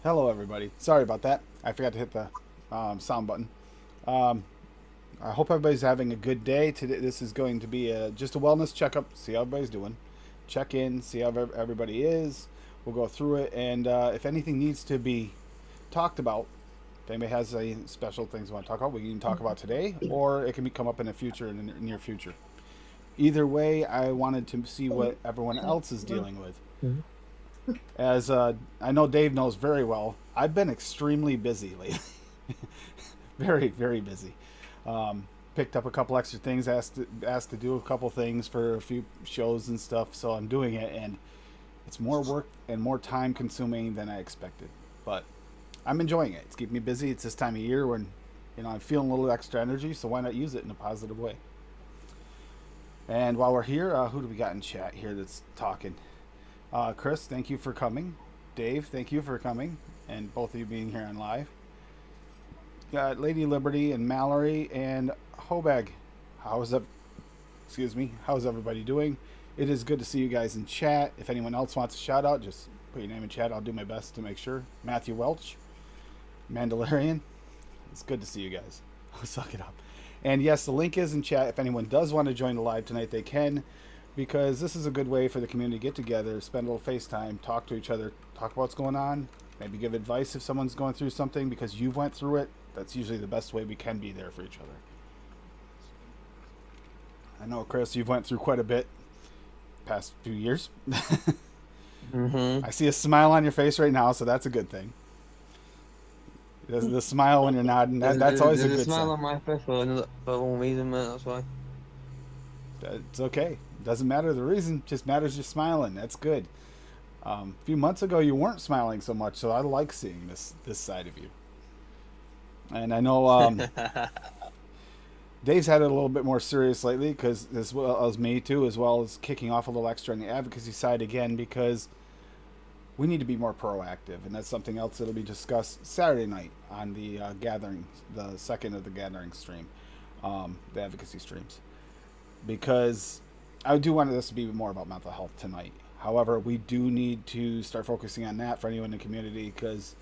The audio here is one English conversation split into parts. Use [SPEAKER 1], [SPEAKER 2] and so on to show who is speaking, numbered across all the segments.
[SPEAKER 1] Hello, everybody. Sorry about that. I forgot to hit the sound button. Um, I hope everybody's having a good day. Today, this is going to be just a wellness checkup. See how everybody's doing. Check in, see how everybody is. We'll go through it, and if anything needs to be talked about, if anybody has any special things they want to talk about, we can talk about today, or it can come up in the future, in the near future. Either way, I wanted to see what everyone else is dealing with. As I know Dave knows very well, I've been extremely busy lately. Very, very busy. Picked up a couple extra things, asked to do a couple things for a few shows and stuff, so I'm doing it, and it's more work and more time consuming than I expected. But I'm enjoying it. It's keeping me busy. It's this time of year when I'm feeling a little extra energy, so why not use it in a positive way? And while we're here, who do we got in chat here that's talking? Chris, thank you for coming. Dave, thank you for coming, and both of you being here on live. Got Lady Liberty and Mallory and Hobag. How's up? Excuse me. How's everybody doing? It is good to see you guys in chat. If anyone else wants a shout out, just put your name in chat. I'll do my best to make sure. Matthew Welch, Mandalorian. It's good to see you guys. Suck it up. And yes, the link is in chat. If anyone does want to join the live tonight, they can, because this is a good way for the community to get together, spend a little FaceTime, talk to each other, talk about what's going on, maybe give advice if someone's going through something because you've went through it. That's usually the best way we can be there for each other. I know, Chris, you've went through quite a bit past few years. I see a smile on your face right now, so that's a good thing. The smile when you're nodding, that's always a
[SPEAKER 2] There's
[SPEAKER 1] good
[SPEAKER 2] a smile
[SPEAKER 1] sign.
[SPEAKER 2] on my face for one reason, mate. That's why.
[SPEAKER 1] It's okay. Doesn't matter the reason, just matters you're smiling. That's good. A few months ago, you weren't smiling so much, so I like seeing this side of you. And I know Dave's had it a little bit more serious lately, because as well as me too, as well as kicking off a little extra on the advocacy side again, because we need to be more proactive, and that's something else that'll be discussed Saturday night on the gathering, the second of the gathering stream, the advocacy streams, because I do want this to be more about mental health tonight. However, we do need to start focusing on that for anyone in the community, because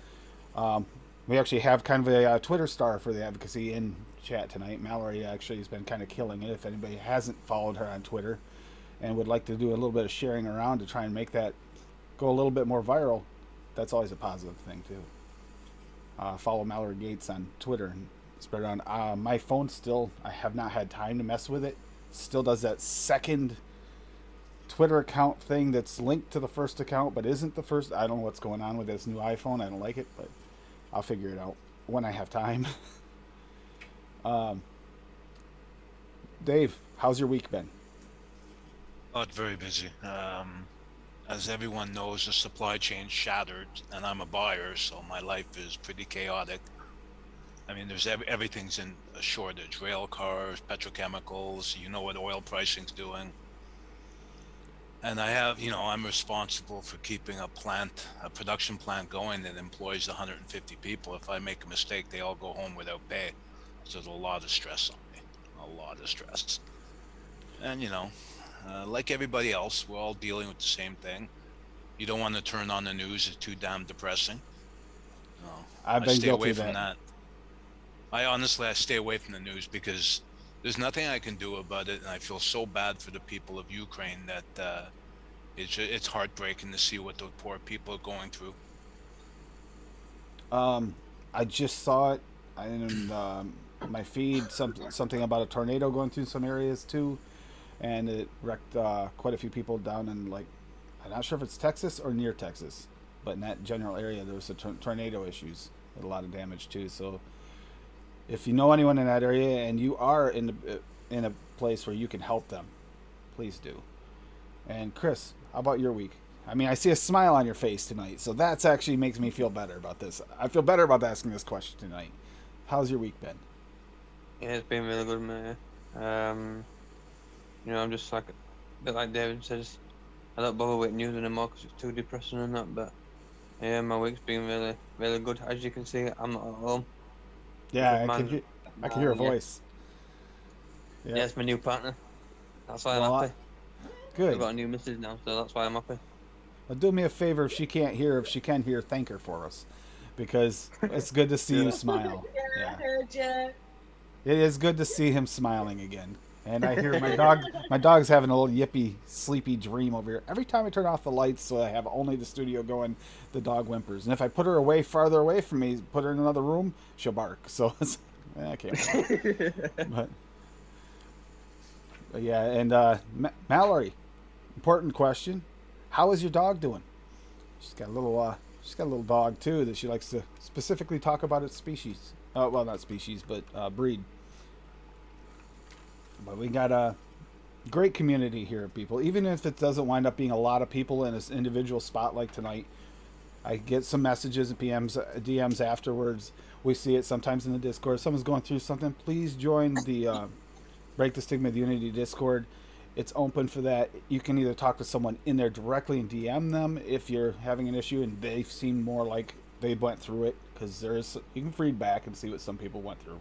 [SPEAKER 1] we actually have kind of a Twitter star for the advocacy in chat tonight. Mallory actually has been kind of killing it. If anybody hasn't followed her on Twitter and would like to do a little bit of sharing around to try and make that go a little bit more viral, that's always a positive thing too. Follow Mallory Gates on Twitter and spread it around. My phone still, I have not had time to mess with it. Still does that second Twitter account thing that's linked to the first account but isn't the first. I don't know what's going on with this new iPhone. I don't like it, but I'll figure it out when I have time. um, Dave, how's your week been?
[SPEAKER 3] Oh, it's very busy. As everyone knows, the supply chain shattered, and I'm a buyer, so my life is pretty chaotic. I mean, there's everything's in a shortage: rail cars, petrochemicals. You know what oil pricing's doing. And I'm responsible for keeping a production plant going that employs 150 people. If I make a mistake, they all go home without pay. So there's a lot of stress on me, a lot of stress. And like everybody else, we're all dealing with the same thing. You don't want to turn on the news; it's too damn depressing. No,
[SPEAKER 1] I've
[SPEAKER 3] I
[SPEAKER 1] been
[SPEAKER 3] stay
[SPEAKER 1] guilty
[SPEAKER 3] away
[SPEAKER 1] of
[SPEAKER 3] from
[SPEAKER 1] that.
[SPEAKER 3] that. I stay away from the news because there's nothing I can do about it, and I feel so bad for the people of Ukraine that it's heartbreaking to see what the poor people are going through.
[SPEAKER 1] I just saw it in my feed, something about a tornado going through some areas too, and it wrecked quite a few people down in, like, I'm not sure if it's Texas or near Texas, but in that general area there was a tornado issues with a lot of damage too. So if you know anyone in that area and you are in a place where you can help them, please do. And Chris, how about your week? I mean, I see a smile on your face tonight, so that's actually makes me feel better about this. I feel better about asking this question tonight. How's your week been?
[SPEAKER 2] Yeah, it's been really good, mate. I'm just like a bit like David says. I don't bother with news anymore because it's too depressing and that. But yeah, my week's been really, really good. As you can see, I'm not at home.
[SPEAKER 1] Yeah,
[SPEAKER 2] Mine's
[SPEAKER 1] I can hear a
[SPEAKER 2] yeah,
[SPEAKER 1] voice.
[SPEAKER 2] yeah, it's my new partner. That's why I'm
[SPEAKER 1] Well,
[SPEAKER 2] happy.
[SPEAKER 1] Good.
[SPEAKER 2] I've got a new missus now, so that's why I'm happy.
[SPEAKER 1] Well, do me a favor if she can't hear. If she can hear, thank her for us, because it's good to see you
[SPEAKER 2] Yeah.
[SPEAKER 1] smile.
[SPEAKER 4] Yeah, I
[SPEAKER 1] Yeah,
[SPEAKER 4] heard ya.
[SPEAKER 1] it is good to see him smiling again. And I hear my dog. My dog's having a little yippy, sleepy dream over here. Every time I turn off the lights, so I have only the studio going, the dog whimpers. And if I put her away, farther away from me, put her in another room, she'll bark. So it's, I can't. But yeah, and Mallory, important question: how is your dog doing? She's got a little. She's got a little dog too that she likes to specifically talk about its species. Well, not species, but breed. But we got a great community here of people. Even if it doesn't wind up being a lot of people in this individual spot like tonight, I get some messages and PMs, DMs afterwards. We see it sometimes in the Discord. If someone's going through something, please join the Break the Stigma of Unity Discord. It's open for that. You can either talk to someone in there directly and DM them if you're having an issue and they seem more like they went through it, because you can read back and see what some people went through.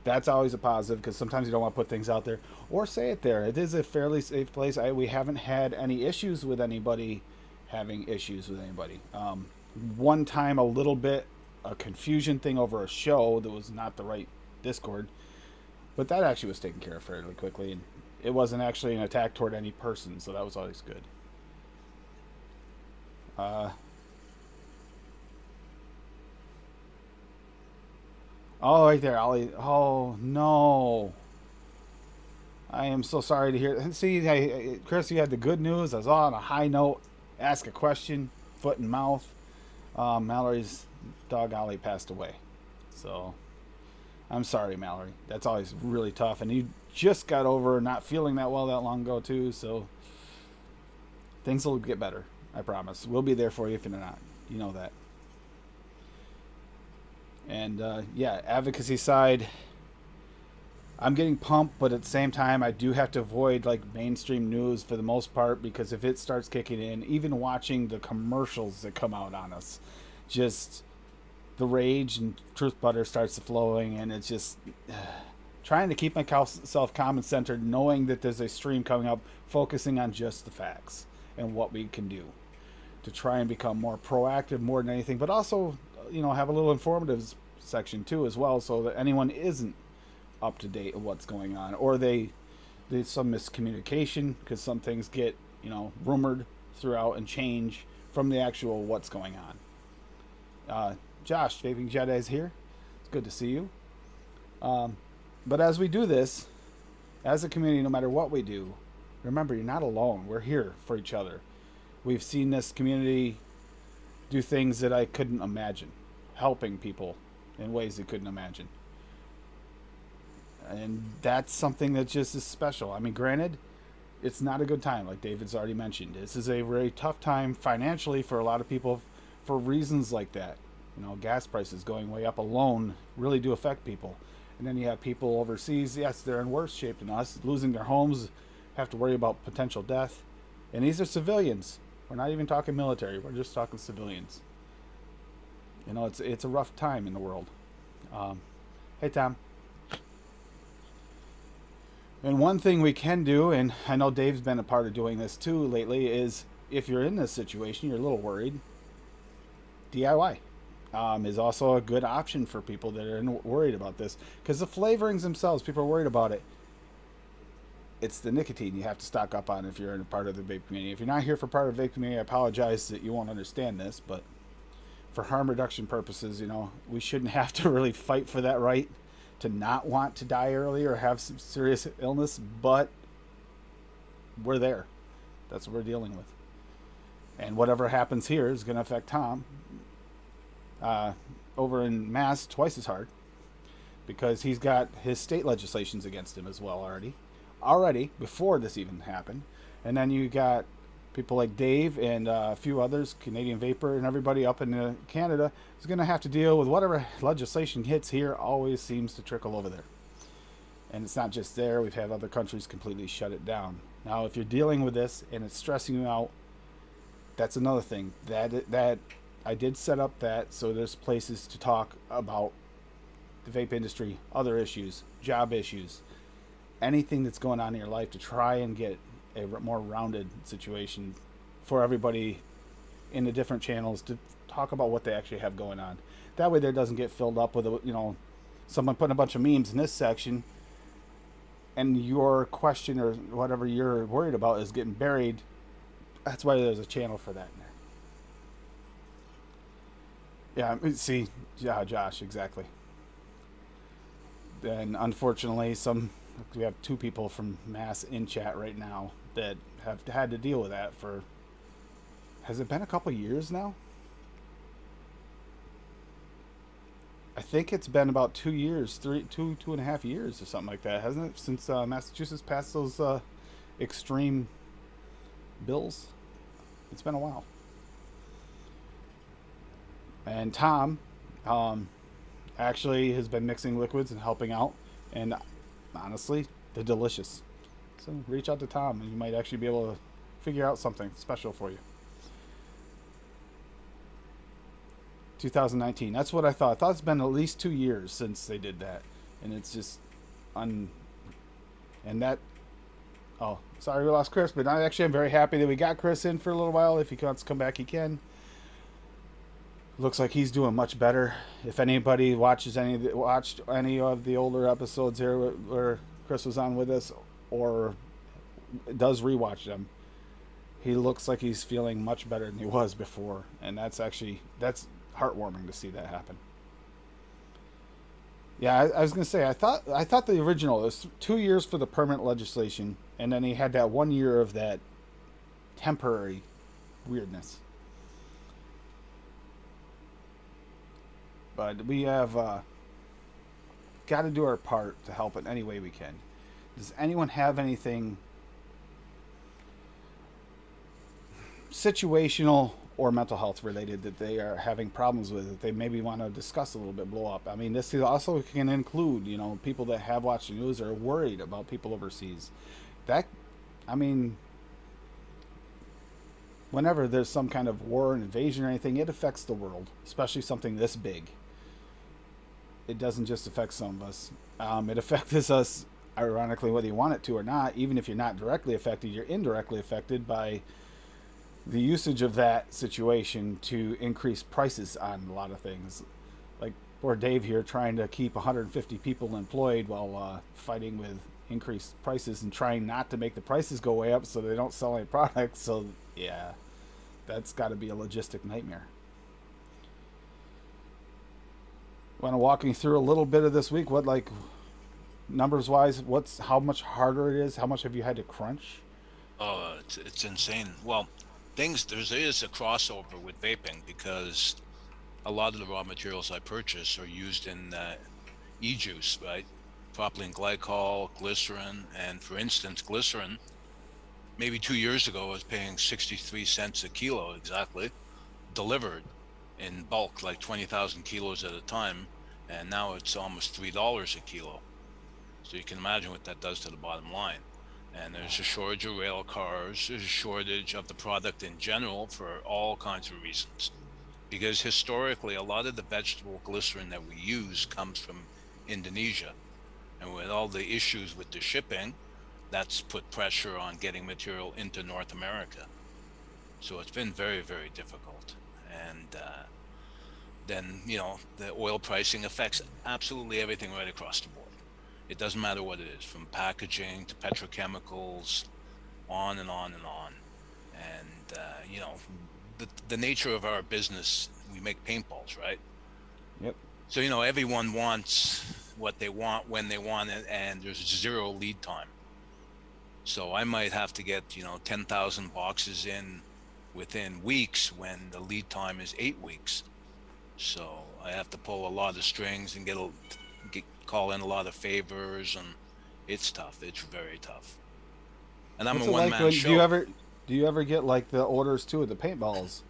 [SPEAKER 1] That's always a positive, because sometimes you don't want to put things out there, or say it there. It is a fairly safe place. We haven't had any issues with anybody having issues with anybody. One time, a little bit a confusion thing over a show that was not the right Discord, but that actually was taken care of fairly quickly, and it wasn't actually an attack toward any person, so that was always good. Oh, right there, Ollie. Oh, no. I am so sorry to hear. See, Chris, you had the good news. I was on a high note. Ask a question, foot and mouth. Mallory's dog, Ollie, passed away. So, I'm sorry, Mallory. That's always really tough. And you just got over not feeling that well that long ago, too. So, things will get better. I promise. We'll be there for you if you're not. You know that. And yeah, advocacy side, I'm getting pumped, but at the same time, I do have to avoid like mainstream news for the most part, because if it starts kicking in, even watching the commercials that come out on us, just the rage and truth butter starts flowing, and it's just trying to keep myself calm and centered, knowing that there's a stream coming up, focusing on just the facts and what we can do to try and become more proactive more than anything, but also, you know, have a little informative section too as well, so that anyone isn't up to date of what's going on, or there's some miscommunication, because some things get, you know, rumored throughout and change from the actual what's going on. Josh, Vaping Jedi is here. It's good to see you. But as we do this, as a community, no matter what we do, remember, you're not alone. We're here for each other. We've seen this community do things that I couldn't imagine, helping people in ways they couldn't imagine. And that's something that just is special. I mean, granted, it's not a good time, like David's already mentioned. This is a very tough time financially for a lot of people for reasons like that. You know, gas prices going way up alone really do affect people. And then you have people overseas, yes, they're in worse shape than us, losing their homes, have to worry about potential death. And these are civilians. We're not even talking military, we're just talking civilians. You know, it's a rough time in the world. Hey, Tom. And one thing we can do, and I know Dave's been a part of doing this too lately, is if you're in this situation, you're a little worried, DIY is also a good option for people that are worried about this. Because the flavorings themselves, people are worried about it. It's the nicotine you have to stock up on if you're in a part of the vape community. If you're not here for part of the vape community, I apologize that you won't understand this, but for harm reduction purposes, you know, we shouldn't have to really fight for that right to not want to die early or have some serious illness, but we're there. That's what we're dealing with. And whatever happens here is going to affect Tom over in Mass twice as hard, because he's got his state legislations against him as well already before this even happened. And then you got people like Dave and a few others, Canadian Vapor and everybody up in Canada, is going to have to deal with whatever legislation hits here always seems to trickle over there. And it's not just there. We've had other countries completely shut it down. Now, if you're dealing with this and it's stressing you out, that's another thing. That I did set up that so there's places to talk about the vape industry, other issues, job issues, anything that's going on in your life, to try and get a more rounded situation for everybody in the different channels to talk about what they actually have going on. That way, there doesn't get filled up with someone putting a bunch of memes in this section, and your question or whatever you're worried about is getting buried. That's why there's a channel for that in there. Yeah, see, yeah, Josh, exactly. And unfortunately, we have 2 people from Mass in chat right now that have had to deal with that for. Has it been a couple years now? I think it's been about 2 years, 2.5 years or something like that, hasn't it? Since Massachusetts passed those extreme bills. It's been a while. And Tom actually has been mixing liquids and helping out. And honestly, they're delicious. So reach out to Tom and you might actually be able to figure out something special for you. 2019. That's what I thought. I thought it's been at least 2 years since they did that. And it's just and that. Oh, sorry we lost Chris, but I actually am very happy that we got Chris in for a little while. If he wants to come back, he can. Looks like he's doing much better. If anybody watched any of the older episodes here where Chris was on with us, or does rewatch them, he looks like he's feeling much better than he was before, and that's heartwarming to see that happen. Yeah, I was gonna say I thought the original was 2 years for the permanent legislation, and then he had that 1 year of that temporary weirdness. But we have got to do our part to help in any way we can. Does anyone have anything situational or mental health related that they are having problems with, that they maybe want to discuss a little bit, blow up? I mean, this also can include, people that have watched the news or are worried about people overseas. Whenever there's some kind of war, an invasion or anything, it affects the world, especially something this big. It doesn't just affect some of us. It affects us, ironically, whether you want it to or not. Even if you're not directly affected, you're indirectly affected by the usage of that situation to increase prices on a lot of things. Like poor Dave here trying to keep 150 people employed while fighting with increased prices and trying not to make the prices go way up so they don't sell any products. So yeah, that's got to be a logistic nightmare. Want to walk me through a little bit of this week? What, like, numbers wise, how much harder it is? How much have you had to crunch?
[SPEAKER 3] Oh, it's insane. Well, there is a crossover with vaping because a lot of the raw materials I purchase are used in e-juice, right? Propylene glycol, glycerin, and for instance, glycerin, maybe 2 years ago I was paying 63 cents a kilo exactly, delivered in bulk, like 20,000 kilos at a time, and now it's almost $3 a kilo. So you can imagine what that does to the bottom line. And there's a shortage of rail cars, there's a shortage of the product in general for all kinds of reasons. Because historically, a lot of the vegetable glycerin that we use comes from Indonesia. And with all the issues with the shipping, that's put pressure on getting material into North America. So it's been very, very difficult. And then, the oil pricing affects absolutely everything right across the board. It doesn't matter what it is, from packaging to petrochemicals, on and on and on. And, the nature of our business, we make paintballs, right?
[SPEAKER 1] Yep.
[SPEAKER 3] So, everyone wants what they want when they want it, and there's 0 lead time. So I might have to get, 10,000 boxes in within weeks when the lead time is 8 weeks. So I have to pull a lot of strings and call in a lot of favors, and it's tough. It's very tough. And I'm a one-man show.
[SPEAKER 1] Do you ever get like the orders too of the paintballs?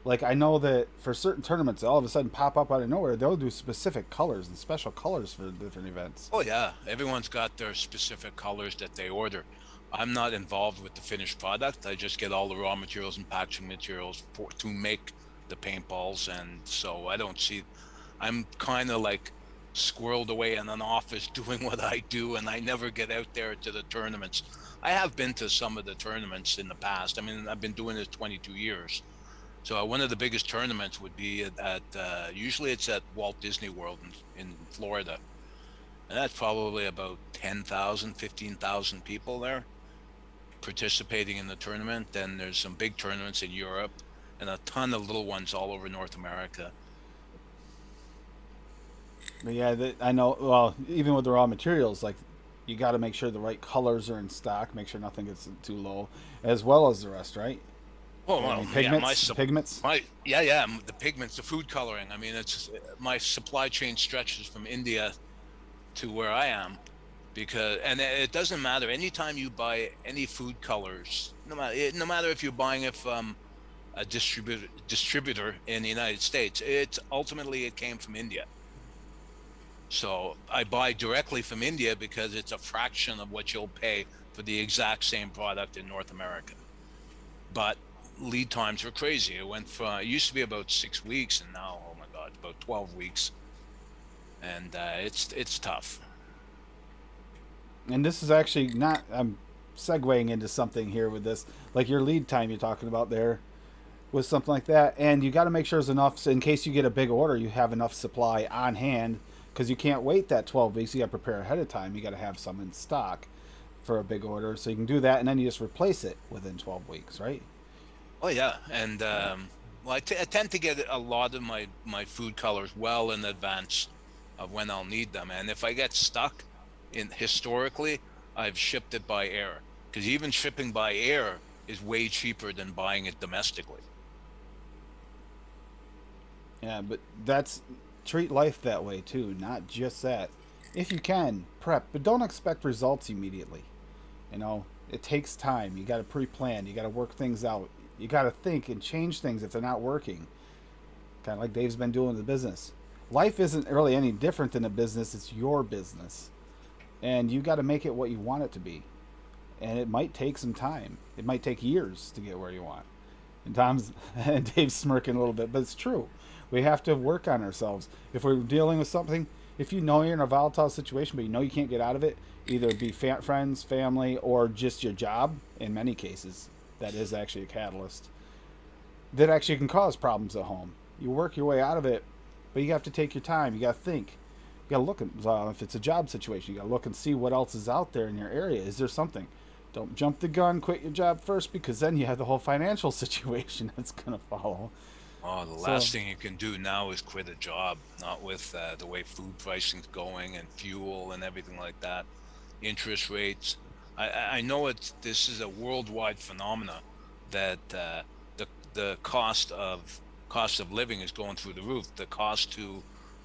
[SPEAKER 1] Like, I know that for certain tournaments, all of a sudden pop up out of nowhere. They'll do specific colors and special colors for different events.
[SPEAKER 3] Oh yeah, everyone's got their specific colors that they order. I'm not involved with the finished product. I just get all the raw materials and packaging materials to make the paintballs, and so I don't see. I'm kind of like squirreled away in an office doing what I do, and I never get out there to the tournaments. I have been to some of the tournaments in the past. I mean, I've been doing this 22 years. So one of the biggest tournaments would be usually it's at Walt Disney World in Florida. And that's probably about 10,000, 15,000 people there participating in the tournament. Then there's some big tournaments in Europe and a ton of little ones all over North America.
[SPEAKER 1] But yeah, I know. Well, even with the raw materials, like you got to make sure the right colors are in stock, make sure nothing gets too low, as well as the rest, right?
[SPEAKER 3] Oh,
[SPEAKER 1] I
[SPEAKER 3] well,
[SPEAKER 1] mean,
[SPEAKER 3] yeah,
[SPEAKER 1] pigments.
[SPEAKER 3] the pigments, the food coloring. I mean, it's my supply chain stretches from India to where I am, because and it doesn't matter. Anytime you buy any food colors, no matter if you're buying it from a distributor in the United States, it came from India. So I buy directly from India because it's a fraction of what you'll pay for the exact same product in North America. But lead times are crazy. It used to be about 6 weeks, and now, oh my God, about 12 weeks. And it's tough.
[SPEAKER 1] And this is actually not. I'm segueing into something here with this, like your lead time you're talking about there, with something like that, and you got to make sure there's enough so in case you get a big order, you have enough supply on hand because you can't wait that 12 weeks. You got to prepare ahead of time. You got to have some in stock for a big order, so you can do that, and then you just replace it within 12 weeks, right?
[SPEAKER 3] Oh yeah, and well, I tend to get a lot of my food colors well in advance of when I'll need them, and if I get stuck in historically, I've shipped it by air, because even shipping by air is way cheaper than buying it domestically.
[SPEAKER 1] Yeah, but that's treat life that way too, not just that. If you can, prep, but don't expect results immediately. You know, it takes time. You got to pre-plan. You got to work things out. You got to think and change things if they're not working. Kind of like Dave's been doing in the business. Life isn't really any different than a business. It's your business. And you got to make it what you want it to be. And it might take some time. It might take years to get where you want. And Tom's and Dave's smirking a little bit, but it's true. We have to work on ourselves. If we're dealing with something, if you know you're in a volatile situation, but you know you can't get out of it, either be friends, family, or just your job, in many cases, that is actually a catalyst, that actually can cause problems at home. You work your way out of it, but you have to take your time. You got to think. You got to look at, if it's a job situation, you got to look and see what else is out there in your area. Is there something? Don't jump the gun, quit your job first, because then you have the whole financial situation that's going to follow.
[SPEAKER 3] Oh, the last thing you can do now is quit a job, not with the way food pricing's going and fuel and everything like that. Interest rates. I know this is a worldwide phenomena that the cost of living is going through the roof. The cost to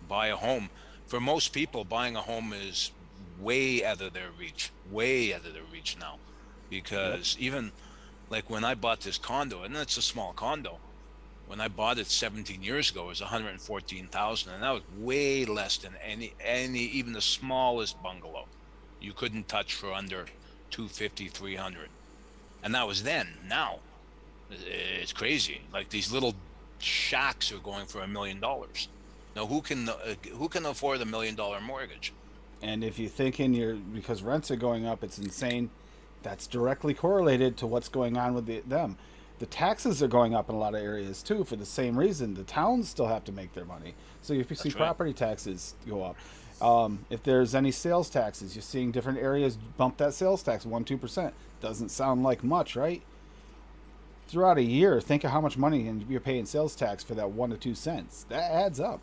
[SPEAKER 3] buy a home, for most people, buying a home is way out of their reach, now, because even like when I bought this condo, and it's a small condo. When I bought it 17 years ago, it was 114,000, and that was way less than any even the smallest bungalow you couldn't touch for under 250, 300, and that was then. Now it's crazy. Like these little shacks are going for $1 million. Now who can afford $1 million mortgage?
[SPEAKER 1] And if you think because rents are going up, it's insane. That's directly correlated to what's going on with them. The taxes are going up in a lot of areas too for the same reason. The towns still have to make their money. So if you see property taxes go up, if there's any sales taxes, you're seeing different areas bump that sales tax 1-2%. Doesn't sound like much, right? Throughout a year, think of how much money you're paying sales tax for that 1 to 2 cents. That adds up.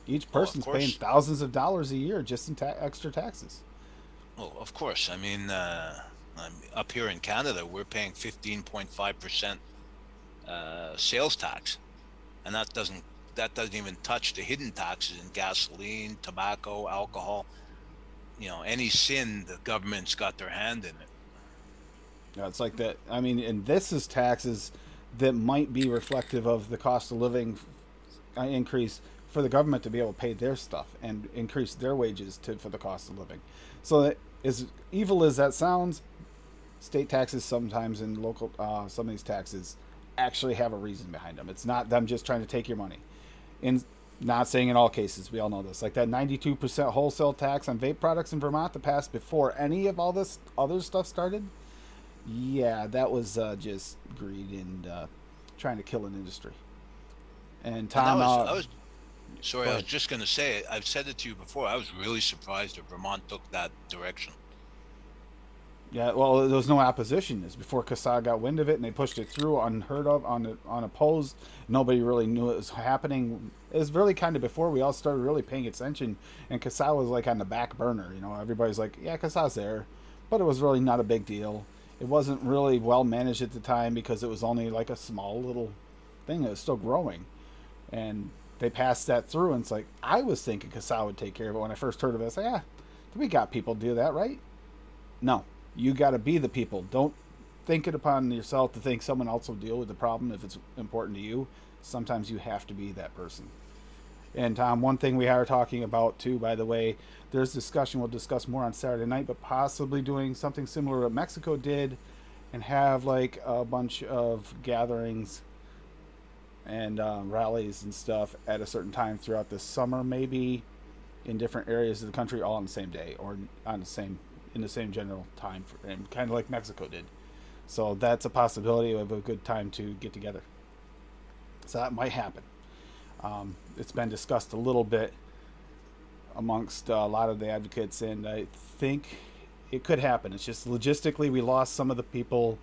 [SPEAKER 1] Each person's paying thousands of dollars a year just in extra taxes.
[SPEAKER 3] Oh, of course. I mean, up here in Canada, we're paying 15.5% sales tax, and that doesn't even touch the hidden taxes in gasoline, tobacco, alcohol. You know, any sin, the government's got their hand in it.
[SPEAKER 1] Yeah, it's like that. I mean, and this is taxes that might be reflective of the cost of living increase for the government to be able to pay their stuff and increase their wages for the cost of living. So that, as evil as that sounds, state taxes sometimes and local some of these taxes actually have a reason behind them. It's not them just trying to take your money. And Not saying in all cases, we all know this. Like that 92% wholesale tax on vape products in Vermont that passed before any of all this other stuff started. Yeah, that was just greed and trying to kill an industry. And
[SPEAKER 3] And
[SPEAKER 1] Tom,
[SPEAKER 3] I was sorry,
[SPEAKER 1] go
[SPEAKER 3] I was
[SPEAKER 1] ahead.
[SPEAKER 3] just going to say, I've said it to you before. I was really surprised that Vermont took that direction.
[SPEAKER 1] Yeah, well, there was no opposition. It's before CASA got wind of it, and they pushed it through unheard of, unopposed. Nobody really knew it was happening. It was really kind of before we all started really paying attention, and CASA was like on the back burner. You know, everybody's like, yeah, CASA's there, but it was really not a big deal. It wasn't really well managed at the time because it was only like a small little thing that was still growing, and they passed that through. And it's like I was thinking CASA would take care of it when I first heard of it. I said, yeah, we got people to do that, right? No, you got to be the people. Don't think it upon yourself to think someone else will deal with the problem if it's important to you. Sometimes you have to be that person. And Tom, one thing we are talking about too, by the way, there's discussion. We'll discuss more on Saturday night, but possibly doing something similar to what Mexico did, and have like a bunch of gatherings and rallies and stuff at a certain time throughout the summer, maybe in different areas of the country, all on the same day or on the same in the same general time frame, kind of like Mexico did. So that's a possibility of a good time to get together. So that might happen. It's been discussed a little bit amongst a lot of the advocates, and I think it could happen. It's just logistically, we lost some of the people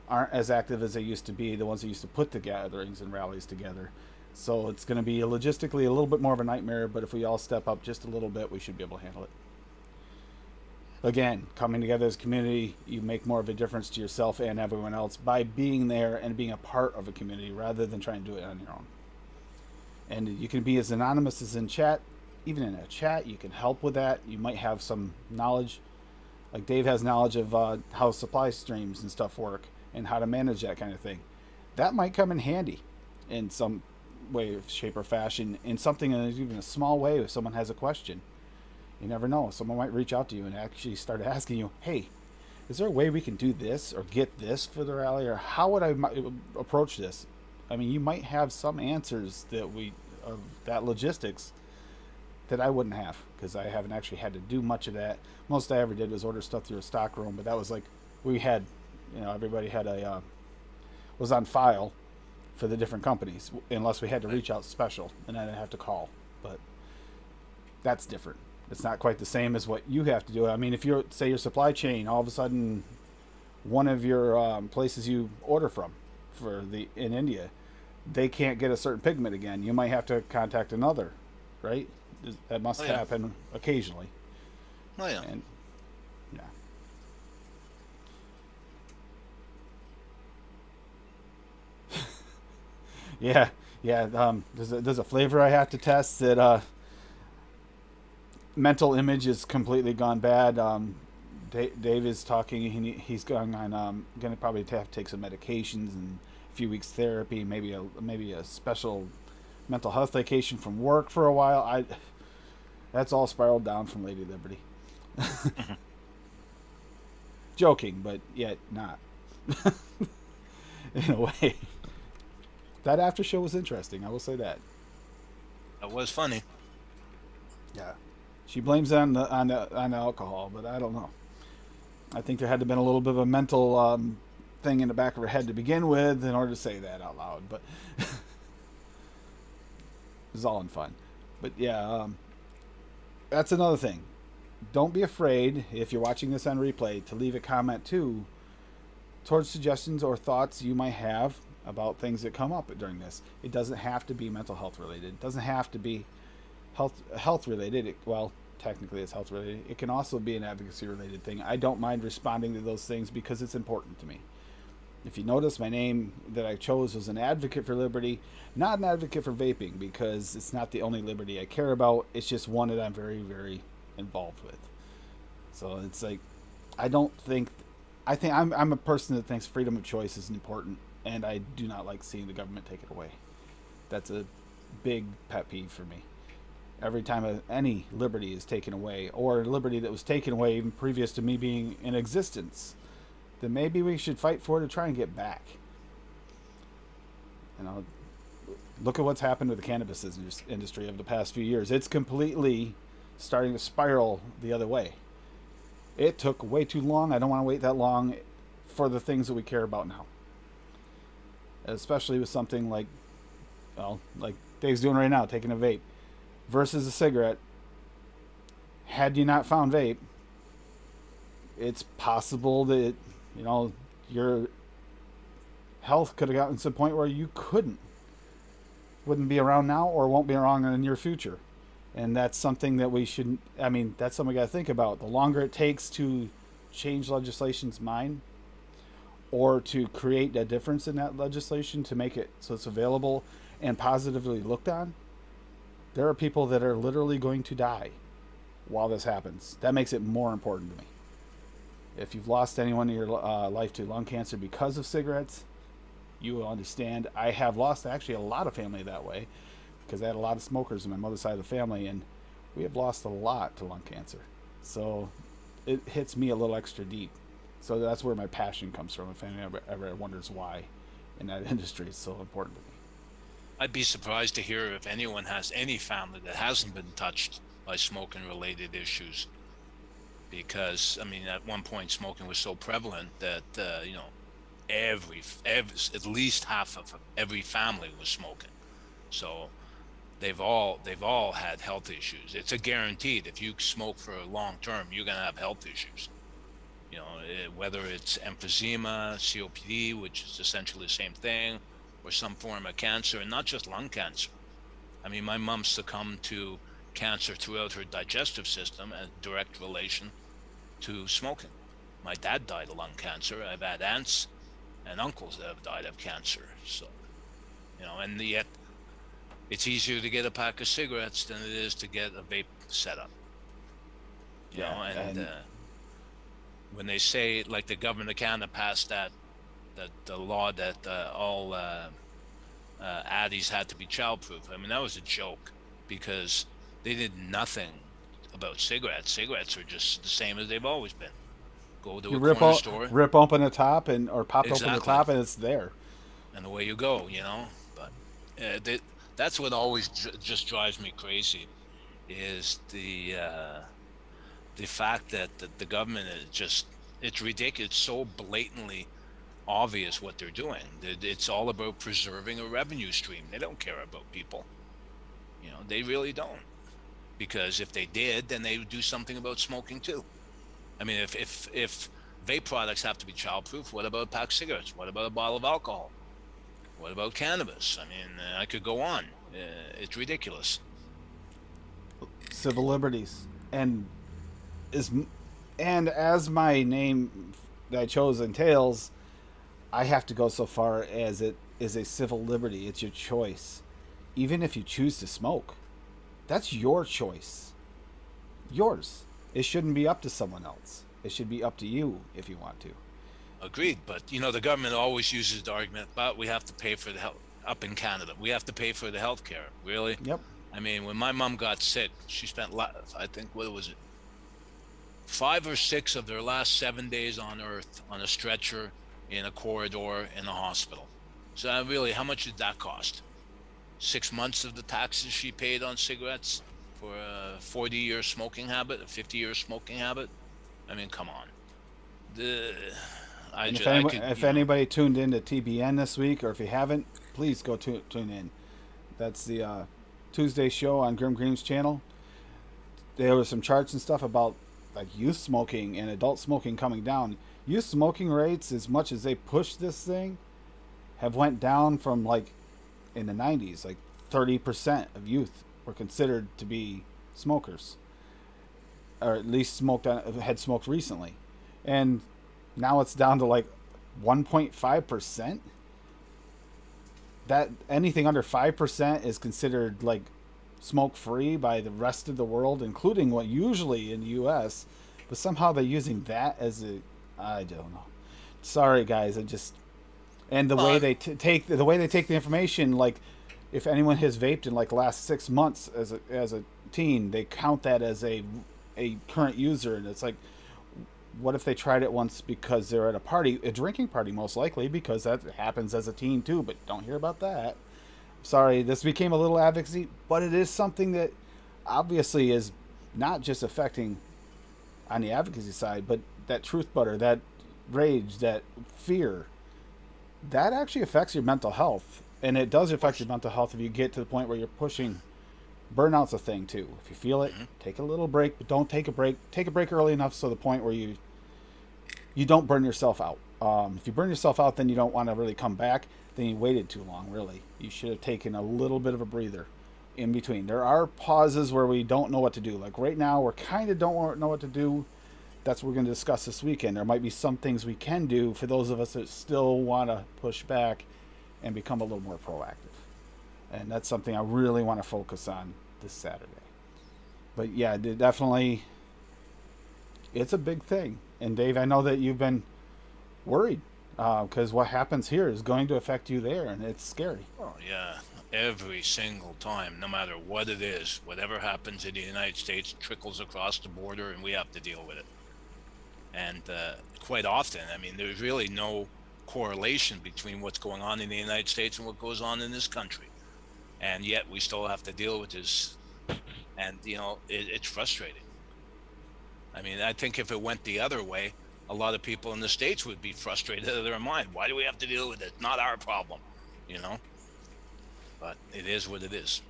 [SPEAKER 1] aren't as active as they used to be, the ones that used to put the gatherings and rallies together. So it's going to be logistically a little bit more of a nightmare, but if we all step up just a little bit, we should be able to handle it. Again, coming together as a community, you make more of a difference to yourself and everyone else by being there and being a part of a community rather than trying to do it on your own. And you can be as anonymous as in chat. Even in a chat, you can help with that. You might have some knowledge. Like Dave has knowledge of how supply streams and stuff work and how to manage that kind of thing. That might come in handy in some way, shape, or fashion, in something even a small way if someone has a question. You never know. Someone might reach out to you and actually start asking you, hey, is there a way we can do this or get this for the rally? Or how would I approach this? I mean, you might have some answers of that logistics that I wouldn't have because I haven't actually had to do much of that. Most I ever did was order stuff through a stock room, but that was like we had, everybody had was on file for the different companies unless we had to reach out special and I didn't have to call. But that's different. It's not quite the same as what you have to do. I mean, if you're, say, your supply chain, all of a sudden, one of your places you order from in India, they can't get a certain pigment again. You might have to contact another, right? That must
[SPEAKER 3] Oh yeah.
[SPEAKER 1] happen occasionally.
[SPEAKER 3] Oh yeah.
[SPEAKER 1] And yeah, yeah. There's a flavor I have to test that mental image is completely gone bad. Dave is talking. He's going on. Going to probably have to take some medications and a few weeks therapy. Maybe a special mental health vacation from work for a while. That's all spiraled down from Lady Liberty. Joking, but yet not. In a way, that after show was interesting. I will say that.
[SPEAKER 3] That was funny.
[SPEAKER 1] Yeah, she blames it on the alcohol, but I don't know. I think there had to have been a little bit of a mental thing in the back of her head to begin with in order to say that out loud. But it was all in fun. But yeah, that's another thing. Don't be afraid if you're watching this on replay to leave a comment too towards suggestions or thoughts you might have about things that come up during this. It doesn't have to be mental health related. It doesn't have to be health related. Well, technically it's health related. It can also be an advocacy related thing. I don't mind responding to those things because it's important to me. If you notice, my name that I chose was an advocate for liberty, not an advocate for vaping, because it's not the only liberty I care about. It's just one that I'm very, very involved with. So it's like, I think I'm a person that thinks freedom of choice is important, and I do not like seeing the government take it away. That's a big pet peeve for me. Every time any liberty is taken away, or liberty that was taken away even previous to me being in existence, then maybe we should fight for it to try and get back. You know, Look at what's happened with the cannabis industry over the past few years. It's completely starting to spiral the other way. It took way too long. I don't want to wait that long for the things that we care about now. Especially with something like, well, like Dave's doing right now, taking a vape versus a cigarette. Had you not found vape, it's possible that, you know, your health could have gotten to the point where you wouldn't be around now or won't be around in the near future. And that's something that we should, I mean, that's something we got to think about. The longer it takes to change legislation's mind or to create a difference in that legislation to make it so it's available and positively looked on, there are people that are literally going to die while this happens. That makes it more important to me. If you've lost anyone in your life to lung cancer because of cigarettes, you will understand. I have lost actually a lot of family that way because I had a lot of smokers on my mother's side of the family, and we have lost a lot to lung cancer. So it hits me a little extra deep. So that's where my passion comes from. If anyone ever wonders why in that industry is so important to me.
[SPEAKER 3] I'd be surprised to hear if anyone has any family that hasn't been touched by smoking related issues. Because, I mean, at one point smoking was so prevalent that, you know, every at least half of every family was smoking. So they've all had health issues. It's a guaranteed. If you smoke for a long term, you're going to have health issues. You know, whether it's emphysema, COPD, which is essentially the same thing, or some form of cancer, and not just lung cancer. I mean, my mom succumbed to cancer throughout her digestive system, a direct relation to smoking. My dad died of lung cancer. I've had aunts and uncles that have died of cancer. So, you know, and yet it's easier to get a pack of cigarettes than it is to get a vape set up. You know, and when they say, like, the government of Canada passed that the law that all addies had to be childproof. I mean, that was a joke because they did nothing about cigarettes. Cigarettes are just the same as they've always been. Go to a corner store,
[SPEAKER 1] rip open the top, or pop open the top, and it's there.
[SPEAKER 3] And away you go, you know. But that's what always just drives me crazy, is the fact that the government is just, it's ridiculous. It's so blatantly obvious what they're doing. It's all about preserving a revenue stream. They don't care about people. You know, they really don't. Because if they did, then they would do something about smoking too. I mean, if vape products have to be childproof, what about a pack of cigarettes? What about a bottle of alcohol? What about cannabis? I mean, I could go on. It's ridiculous.
[SPEAKER 1] Civil liberties, and as my name that I chose entails, I have to go so far as it is a civil liberty. It's your choice. Even if you choose to smoke, that's your choice. Yours. It shouldn't be up to someone else. It should be up to you if you want to.
[SPEAKER 3] Agreed. But, you know, the government always uses the argument, but we have to pay for the health up in Canada. We have to pay for the health care. Really?
[SPEAKER 1] Yep.
[SPEAKER 3] I mean, when my mom got sick, she spent, I think, what was it? 5 or 6 of their last 7 days on Earth on a stretcher in a corridor in a hospital. So really, how much did that cost? 6 months of the taxes she paid on cigarettes for a 40-year smoking habit, a 50-year smoking habit. I mean, come on.
[SPEAKER 1] If anybody tuned in to TBN this week, or if you haven't, please go tune in. That's the Tuesday show on Grim Green's channel. There was some charts and stuff about like youth smoking and adult smoking coming down. Youth smoking rates, as much as they push this thing, have went down from, like, in the 90s, like 30% of youth were considered to be smokers, or at least had smoked recently, and now it's down to like 1.5%. That anything under 5% is considered like smoke free by the rest of the world, including what usually in the U.S. But somehow they're using that as I don't know. Sorry guys, and the way they take the information, like if anyone has vaped in like the last 6 months as a teen, they count that as a current user, and it's like, what if they tried it once because they're at a drinking party, most likely, because that happens as a teen too, but don't hear about that. sorry, this became a little advocacy, but it is something that obviously is not just affecting on the advocacy side, but that truth butter, that rage, that fear, that actually affects your mental health. And it does affect your mental health if you get to the point where you're pushing. Burnout's a thing too. If you feel it, take a little break, but don't take a break. Take a break early enough so the point where you don't burn yourself out. If you burn yourself out, then you don't want to really come back. Then you waited too long. Really, you should have taken a little bit of a breather in between. There are pauses where we don't know what to do. Like right now, we're kind of don't know what to do. That's what we're going to discuss this weekend. There might be some things we can do for those of us that still want to push back and become a little more proactive. And that's something I really want to focus on this Saturday. But yeah, definitely, it's a big thing. And Dave, I know that you've been worried because what happens here is going to affect you there, and it's scary.
[SPEAKER 3] Oh, yeah. Every single time, no matter what it is, whatever happens in the United States trickles across the border, and we have to deal with it. And quite often, I mean, there's really no correlation between what's going on in the United States and what goes on in this country. And yet we still have to deal with this. And, it's frustrating. I mean, I think if it went the other way, a lot of people in the States would be frustrated out of their mind. Why do we have to deal with it? Not our problem, But it is what it is.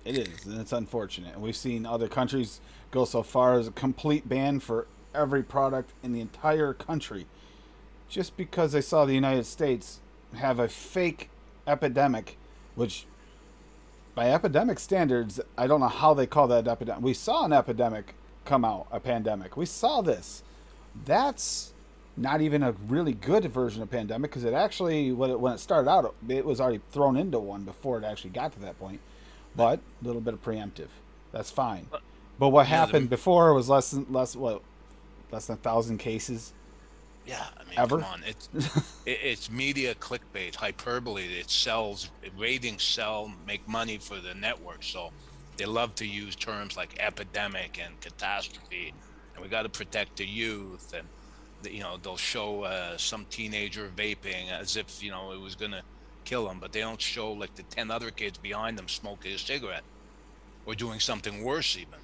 [SPEAKER 1] It is, and it's unfortunate. And we've seen other countries go so far as a complete ban for every product in the entire country just because they saw the United States have a fake epidemic, which by epidemic standards, I don't know how they call that epidemic. We saw an epidemic come out, a pandemic. We saw this. That's not even a really good version of pandemic because it actually, when it started out, it was already thrown into one before it actually got to that point. But a little bit of preemptive. That's fine. But what happened before was less than 1,000 cases.
[SPEAKER 3] Yeah, I mean,
[SPEAKER 1] ever?
[SPEAKER 3] Come on. It's media clickbait, hyperbole. It sells, ratings sell, make money for the network. So they love to use terms like epidemic and catastrophe. And we got to protect the youth. And, they'll show some teenager vaping as if, it was going to kill them. But they don't show like the 10 other kids behind them smoking a cigarette or doing something worse even,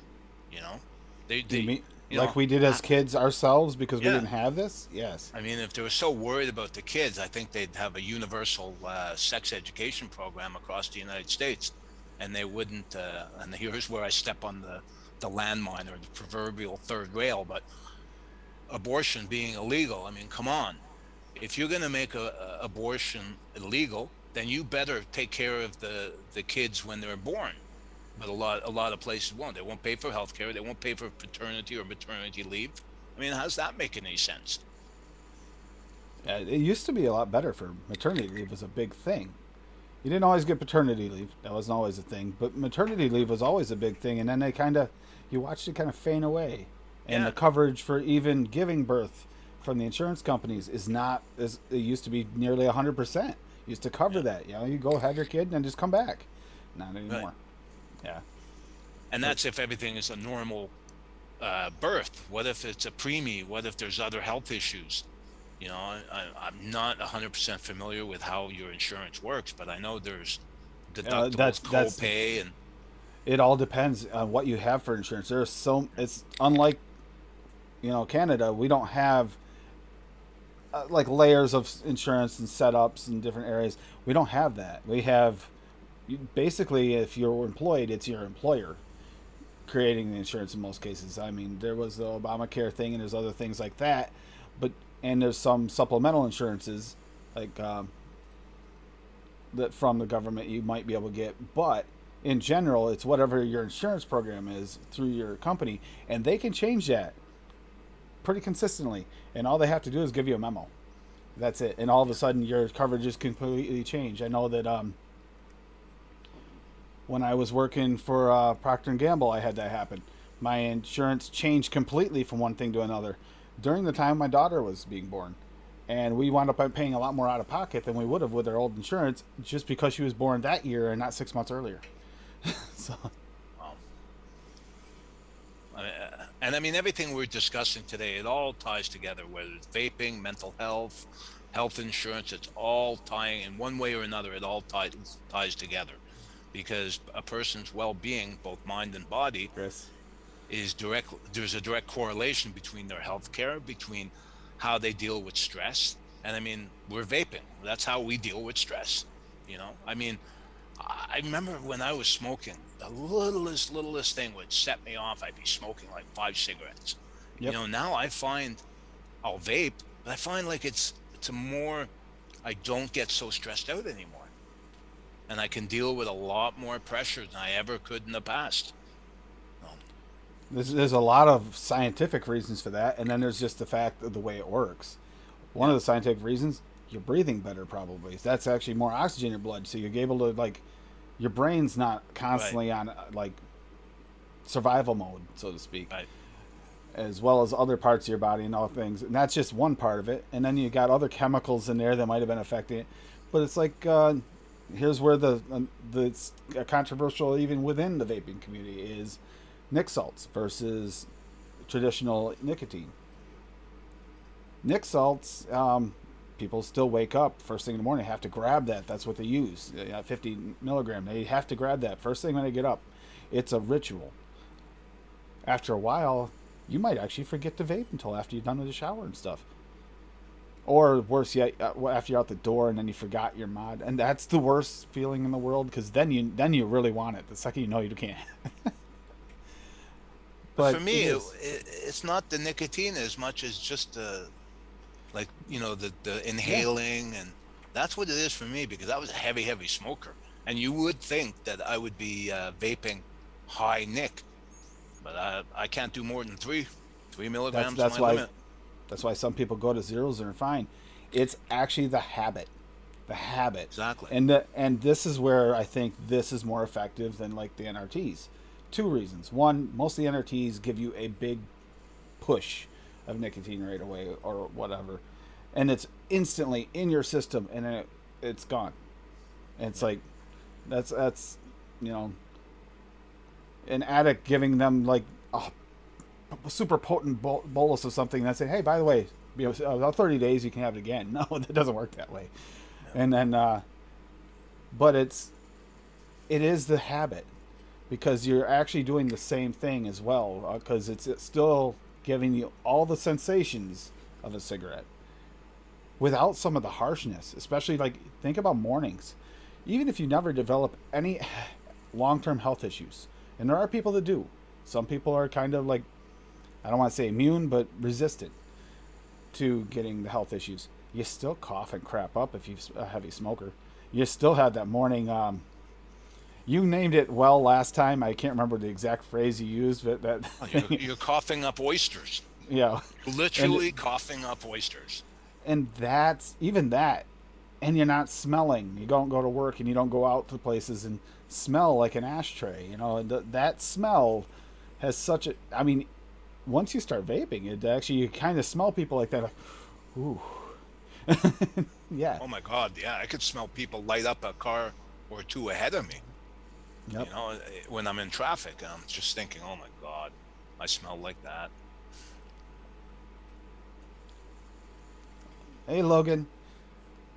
[SPEAKER 1] Like we did as kids ourselves because we didn't have this? Yes.
[SPEAKER 3] I mean, if they were so worried about the kids, I think they'd have a universal sex education program across the United States. And they wouldn't, and here's where I step on the landmine or the proverbial third rail, but abortion being illegal, I mean, come on. If you're going to make abortion illegal, then you better take care of the kids when they're born. But a lot of places won't. They won't pay for health care. They won't pay for paternity or maternity leave. I mean, how's that making any sense?
[SPEAKER 1] It used to be a lot better for maternity leave was a big thing. You didn't always get paternity leave. That wasn't always a thing. But maternity leave was always a big thing. And then you watched it kind of fade away. And the coverage for even giving birth from the insurance companies it used to be nearly 100%. Used to cover that. You go have your kid and then just come back. Not anymore.
[SPEAKER 3] Right.
[SPEAKER 1] Yeah.
[SPEAKER 3] And that's if everything is a normal birth. What if it's a preemie? What if there's other health issues? I'm not 100% familiar with how your insurance works, but I know there's deductibles, copay, and
[SPEAKER 1] it all depends on what you have for insurance. It's unlike, Canada. We don't have like layers of insurance and setups in different areas. We don't have that. We have basically, if you're employed, it's your employer creating the insurance in most cases. I mean, there was the Obamacare thing, and there's other things like that, and there's some supplemental insurances like that from the government you might be able to get, but in general, it's whatever your insurance program is through your company, and they can change that pretty consistently, and all they have to do is give you a memo. That's it, and all of a sudden your coverage is completely changed. I know that when I was working for Procter & Gamble, I had that happen. My insurance changed completely from one thing to another during the time my daughter was being born. And we wound up paying a lot more out of pocket than we would have with our old insurance just because she was born that year and not 6 months earlier. So.
[SPEAKER 3] And I mean, everything we're discussing today, it all ties together, whether it's vaping, mental health, health insurance. It's all tying in one way or another. It all ties together, because a person's well-being, both mind and body,
[SPEAKER 1] Chris.
[SPEAKER 3] is direct. There's a direct correlation between their health care, between how they deal with stress. And I mean, we're vaping. That's how we deal with stress. I mean, I remember when I was smoking, the littlest thing would set me off. I'd be smoking like 5 cigarettes.
[SPEAKER 1] Yep.
[SPEAKER 3] Now I find I'll vape, but I find like it's a more, I don't get so stressed out anymore, and I can deal with a lot more pressure than I ever could in the past.
[SPEAKER 1] There's a lot of scientific reasons for that, and then there's just the fact of the way it works. One of the scientific reasons, you're breathing better probably. That's actually more oxygen in your blood, so you're able to like, your brain's not constantly on like survival mode, so to speak,
[SPEAKER 3] Right.
[SPEAKER 1] as well as other parts of your body and all things. And that's just one part of it. And then you got other chemicals in there that might have been affecting it. But it's like, here's where the controversial even within the vaping community is nic salts versus traditional nicotine. Nic salts, people still wake up first thing in the morning, have to grab that. That's what they use. 50 milligram. They have to grab that first thing when they get up. It's a ritual. After a while, you might actually forget to vape until after you're done with the shower and stuff. Or worse yet, after you're out the door and then you forgot your mod, and that's the worst feeling in the world, because then you really want it. The second you know you can't.
[SPEAKER 3] But for me, it's not the nicotine as much as just like the inhaling, and that's what it is for me, because I was a heavy smoker, and you would think that I would be vaping high nic, but I can't do more than 3 milligrams.
[SPEAKER 1] That's
[SPEAKER 3] my
[SPEAKER 1] why
[SPEAKER 3] limit.
[SPEAKER 1] that's why some people go to zeros and are fine. It's actually the habit.
[SPEAKER 3] Exactly.
[SPEAKER 1] And this is where I think this is more effective than like the NRTs. Two reasons. One, most of the NRTs give you a big push of nicotine right away or whatever, and it's instantly in your system, and then it's gone. And it's like that's an addict giving them like a super potent bolus of something and say, hey, by the way, about 30 days you can have it again. No, it doesn't work that way. Yeah. And then but it is the habit, because you're actually doing the same thing as well, because it's still giving you all the sensations of a cigarette without some of the harshness. Especially, like, think about mornings. Even if you never develop any long-term health issues, and there are people that do. Some people are kind of like, I don't want to say immune, but resistant to getting the health issues. You still cough and crap up if you're a heavy smoker. You still have that morning. You named it well last time. I can't remember the exact phrase you used, but
[SPEAKER 3] you're coughing up oysters.
[SPEAKER 1] Yeah,
[SPEAKER 3] literally coughing up oysters.
[SPEAKER 1] And that's even that, and you're not smelling. You don't go to work and you don't go out to places and smell like an ashtray. And that smell has such a. I mean, once you start vaping, it actually, you kind of smell people like that. Like, ooh. Yeah.
[SPEAKER 3] Oh my God! Yeah, I could smell people light up a car or two ahead of me.
[SPEAKER 1] Yep.
[SPEAKER 3] When I'm in traffic, I'm just thinking, oh my God, I smell like that.
[SPEAKER 1] Hey, Logan,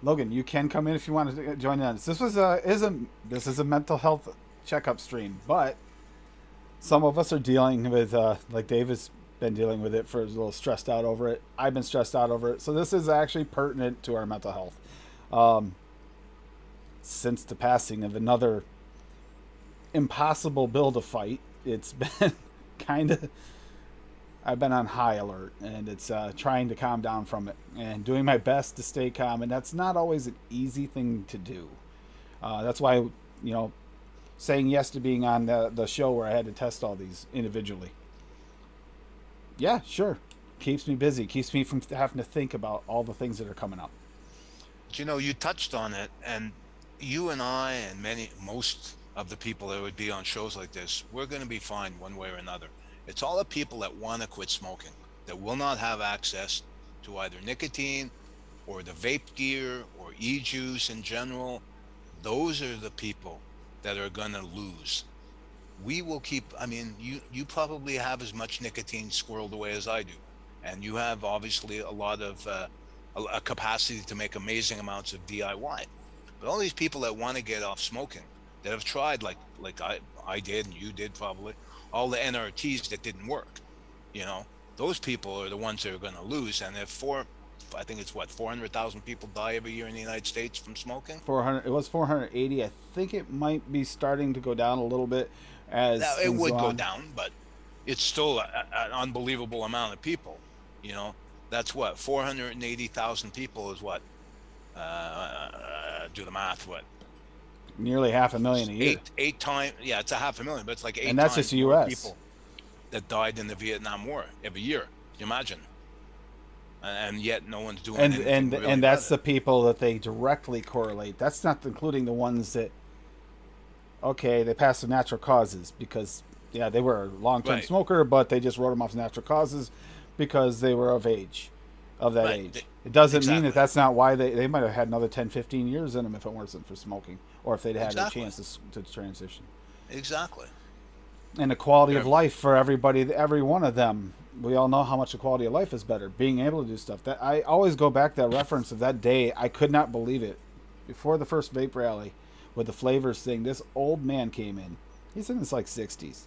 [SPEAKER 1] you can come in if you want to join in. This is a mental health checkup stream, but some of us are dealing with, like Dave has been dealing with it, for a little stressed out over it. I've been stressed out over it, so this is actually pertinent to our mental health. Since the passing of another impossible bill to fight, it's been I've been on high alert, and it's trying to calm down from it and doing my best to stay calm, and that's not always an easy thing to do. That's why, saying yes to being on the show where I had to test all these individually. Yeah, sure. Keeps me busy, keeps me from having to think about all the things that are coming up.
[SPEAKER 3] You touched on it, and you and I and most of the people that would be on shows like this, we're going to be fine one way or another. It's all the people that want to quit smoking, that will not have access to either nicotine or the vape gear or e-juice in general. Those are the people that are going to lose. We will keep, you probably have as much nicotine squirreled away as I do. And you have obviously a lot of a capacity to make amazing amounts of DIY. But all these people that want to get off smoking, that have tried, like I did and you did probably, all the NRTs that didn't work, you know, those people are the ones that are going to lose. And if I think it's what, 400,000 people die every year in the United States from smoking.
[SPEAKER 1] 400. It was 480. I think it might be starting to go down a little bit as
[SPEAKER 3] Now, it
[SPEAKER 1] things
[SPEAKER 3] would go
[SPEAKER 1] on.
[SPEAKER 3] down, but it's still an unbelievable amount of people. You know, that's what 480,000 people is what. Do the math. What,
[SPEAKER 1] Nearly 500,000 a year.
[SPEAKER 3] eight times? Yeah, it's a 500,000, but it's like eight
[SPEAKER 1] And that's
[SPEAKER 3] times
[SPEAKER 1] just the
[SPEAKER 3] more
[SPEAKER 1] US.
[SPEAKER 3] people that died in the Vietnam War every year. Can you imagine? And yet no one's doing
[SPEAKER 1] And
[SPEAKER 3] anything
[SPEAKER 1] and
[SPEAKER 3] really
[SPEAKER 1] and that's the
[SPEAKER 3] about
[SPEAKER 1] people that they directly correlate. That's not including the ones that, okay, they passed of natural causes because, yeah, they were a long-term
[SPEAKER 3] Right.
[SPEAKER 1] smoker, but they just wrote them off as natural causes because they were of age, of that
[SPEAKER 3] Right.
[SPEAKER 1] age. It doesn't mean
[SPEAKER 3] Exactly.
[SPEAKER 1] that that's not why they might have had another 10, 15 years in them if it wasn't for smoking, or if they'd had
[SPEAKER 3] Exactly.
[SPEAKER 1] a chance to transition.
[SPEAKER 3] it. Exactly.
[SPEAKER 1] And the quality of
[SPEAKER 3] Yeah.
[SPEAKER 1] life for everybody, every one of them. We all know how much the quality of life is better. Being able to do stuff. That I always go back to that reference of that day. I could not believe it. Before the first vape rally, with the flavors thing, this old man came in. He's in his like 60s,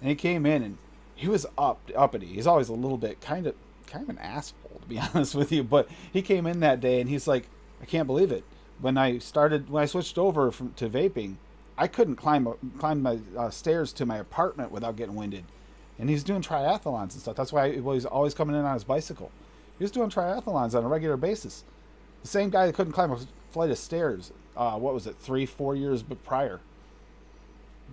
[SPEAKER 1] and he came in and he was uppity. He's always a little bit kind of an asshole, to be honest with you. But he came in that day and he's like, I can't believe it. When I switched over to vaping, I couldn't climb my stairs to my apartment without getting winded. And he's doing triathlons and stuff. That's why he was always coming in on his bicycle. He was doing triathlons on a regular basis. The same guy that couldn't climb a flight of stairs, what was it, 3-4 years prior.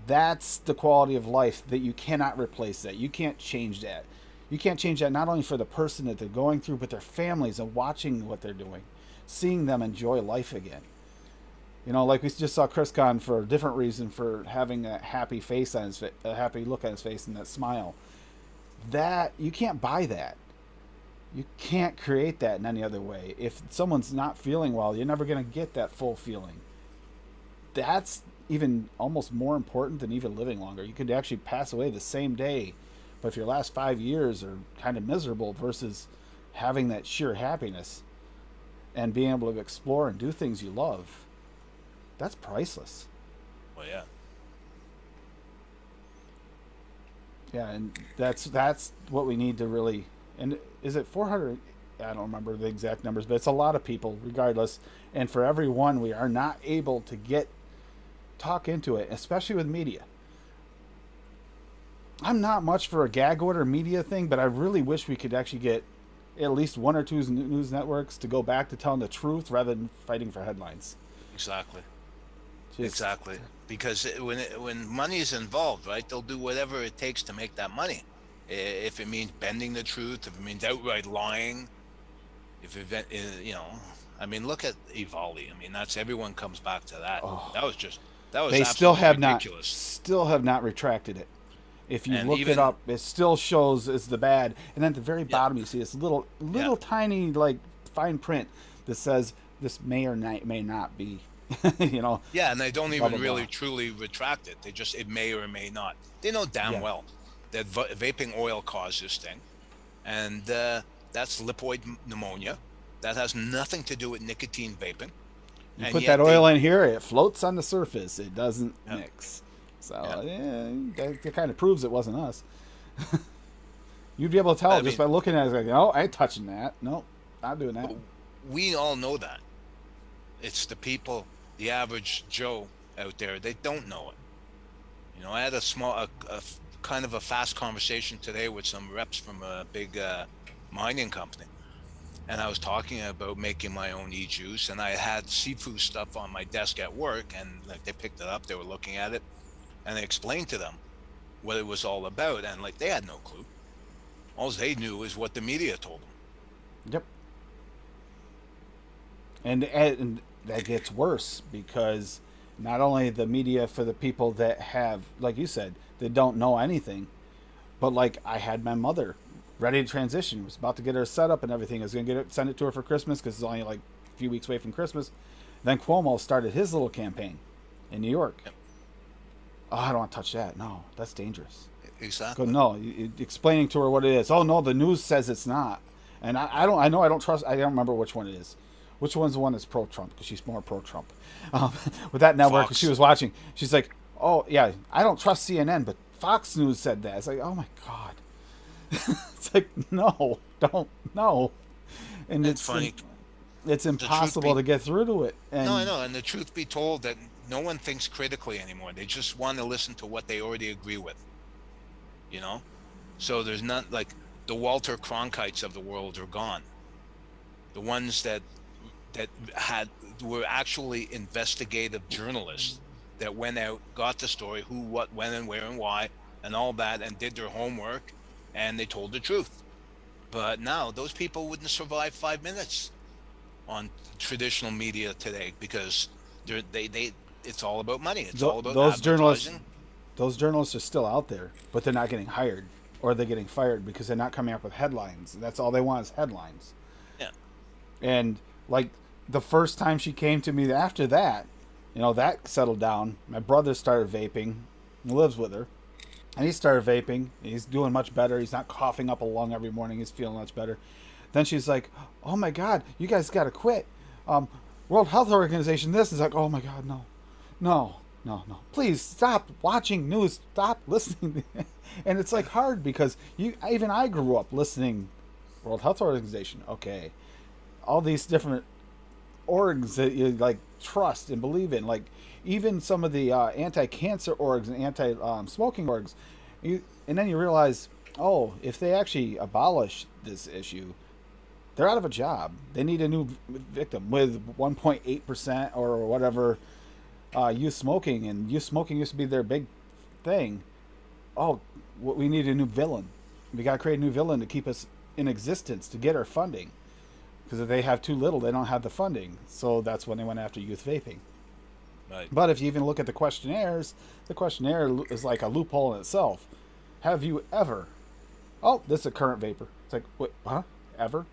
[SPEAKER 1] That's the quality of life that you cannot replace that. You can't change that. You can't change that not only for the person that they're going through, but their families and watching what they're doing, seeing them enjoy life again. You know, like we just saw Chris Con for a different reason, for having a happy face on his a happy look on his face and that smile. That you can't buy that. You can't create that in any other way. If someone's not feeling well, you're never going to get that full feeling. That's even almost more important than even living longer. You could actually pass away the same day, but if your last 5 years are kind of miserable versus having that sheer happiness and being able to explore and do things you love, that's priceless.
[SPEAKER 3] Well, yeah.
[SPEAKER 1] Yeah, and that's what we need to really. And is it 400? I don't remember the exact numbers, but it's a lot of people, regardless. And for every one, we are not able to talk into it, especially with media. I'm not much for a gag order media thing, but I really wish we could actually get at least one or two news networks to go back to telling the truth rather than fighting for headlines.
[SPEAKER 3] Exactly.
[SPEAKER 1] Just-
[SPEAKER 3] Exactly. Because when money is involved, right, they'll do whatever it takes to make that money. If it means bending the truth, if it means outright lying, if it, you know, I mean, look at Evaldi. I mean, that's, everyone comes back to that.
[SPEAKER 1] Oh.
[SPEAKER 3] That was
[SPEAKER 1] They still have
[SPEAKER 3] ridiculous.
[SPEAKER 1] not retracted it. If you
[SPEAKER 3] And
[SPEAKER 1] look
[SPEAKER 3] even-
[SPEAKER 1] it up, it still shows as the bad. And then at the very
[SPEAKER 3] Yeah.
[SPEAKER 1] bottom, you see this little
[SPEAKER 3] Yeah.
[SPEAKER 1] tiny like fine print that says this may or may not be. You know,
[SPEAKER 3] Yeah, and they don't
[SPEAKER 1] Blah,
[SPEAKER 3] even
[SPEAKER 1] blah,
[SPEAKER 3] really
[SPEAKER 1] blah.
[SPEAKER 3] truly retract it. They just, it may or may not. They know damn
[SPEAKER 1] Yeah.
[SPEAKER 3] well that vaping oil causes this thing, and that's lipoid pneumonia. That has nothing to do with nicotine vaping.
[SPEAKER 1] you
[SPEAKER 3] And
[SPEAKER 1] put
[SPEAKER 3] yet
[SPEAKER 1] that oil in here, it floats on the surface. It doesn't
[SPEAKER 3] Yeah.
[SPEAKER 1] mix. So
[SPEAKER 3] Yeah.
[SPEAKER 1] that kind of proves it wasn't us. You'd be able to tell
[SPEAKER 3] I
[SPEAKER 1] just
[SPEAKER 3] mean-
[SPEAKER 1] by looking at it. Like, no, I ain't touching that. No, not doing that.
[SPEAKER 3] We all know that. It's the people, the average Joe out there, they don't know it. You know, I had a kind of a fast conversation today with some reps from a big mining company, and I was talking about making my own e-juice, and I had seafood stuff on my desk at work, and like they picked it up, they were looking at it, and I explained to them what it was all about, and like they had no clue. All they knew is what the media told them.
[SPEAKER 1] Yep. And that gets worse because not only the media for the people that have, like you said, that don't know anything, but like I had my mother ready to transition, was about to get her set up and everything. I was going to send it to her for Christmas because it's only like a few weeks away from Christmas. Then Cuomo started his little campaign in New York.
[SPEAKER 3] Yep.
[SPEAKER 1] Oh, I don't want to touch that. No, that's dangerous.
[SPEAKER 3] Exactly.
[SPEAKER 1] Go, no, explaining to her what it is. Oh no, the news says it's not. And I know I don't trust. I don't remember which one it is. Which one's the one that's pro-Trump? Because she's more pro-Trump. With that network,
[SPEAKER 3] Fox.
[SPEAKER 1] she was watching. She's like, "Oh yeah, I don't trust CNN, but Fox News said that." It's like, "Oh my god!" It's like, no, don't, no. And
[SPEAKER 3] It's funny.
[SPEAKER 1] it's impossible to get through to it. And
[SPEAKER 3] No, I know. And the truth be told, that no one thinks critically anymore. They just want to listen to what they already agree with. You know, so there's not like the Walter Cronkites of the world are gone. The ones that had were actually investigative journalists that went out, got the story, who, what, when, and where, and why, and all that, and did their homework, and they told the truth. But now those people wouldn't survive 5 minutes on traditional media today, because they it's all about money. It's all about
[SPEAKER 1] those journalists.
[SPEAKER 3] advertising.
[SPEAKER 1] Those journalists are still out there, but they're not getting hired, or they're getting fired because they're not coming up with headlines. That's all they want is headlines.
[SPEAKER 3] Yeah.
[SPEAKER 1] And like the first time she came to me after that, that settled down. My brother started vaping. He lives with her. And he started vaping. He's doing much better. He's not coughing up a lung every morning. He's feeling much better. Then she's like, "Oh my God, you guys got to quit. World Health Organization, this is like, oh my God, no. No. Please stop watching news. Stop listening." And it's like hard because even I grew up listening. World Health Organization, okay. All these different orgs that you like trust and believe in, like even some of the anti-cancer orgs and anti-smoking orgs, and then you realize, oh, if they actually abolish this issue, they're out of a job. They need a new victim with 1.8% or whatever youth smoking, and youth smoking used to be their big thing. Oh, we need a new villain. We got to create a new villain to keep us in existence, to get our funding. Because if they have too little, they don't have the funding. So that's when they went after youth vaping.
[SPEAKER 3] Right.
[SPEAKER 1] But if you even look at the questionnaires, the questionnaire is like a loophole in itself. Have you ever? Oh, this is a current vapor. It's like, what? Huh? Ever?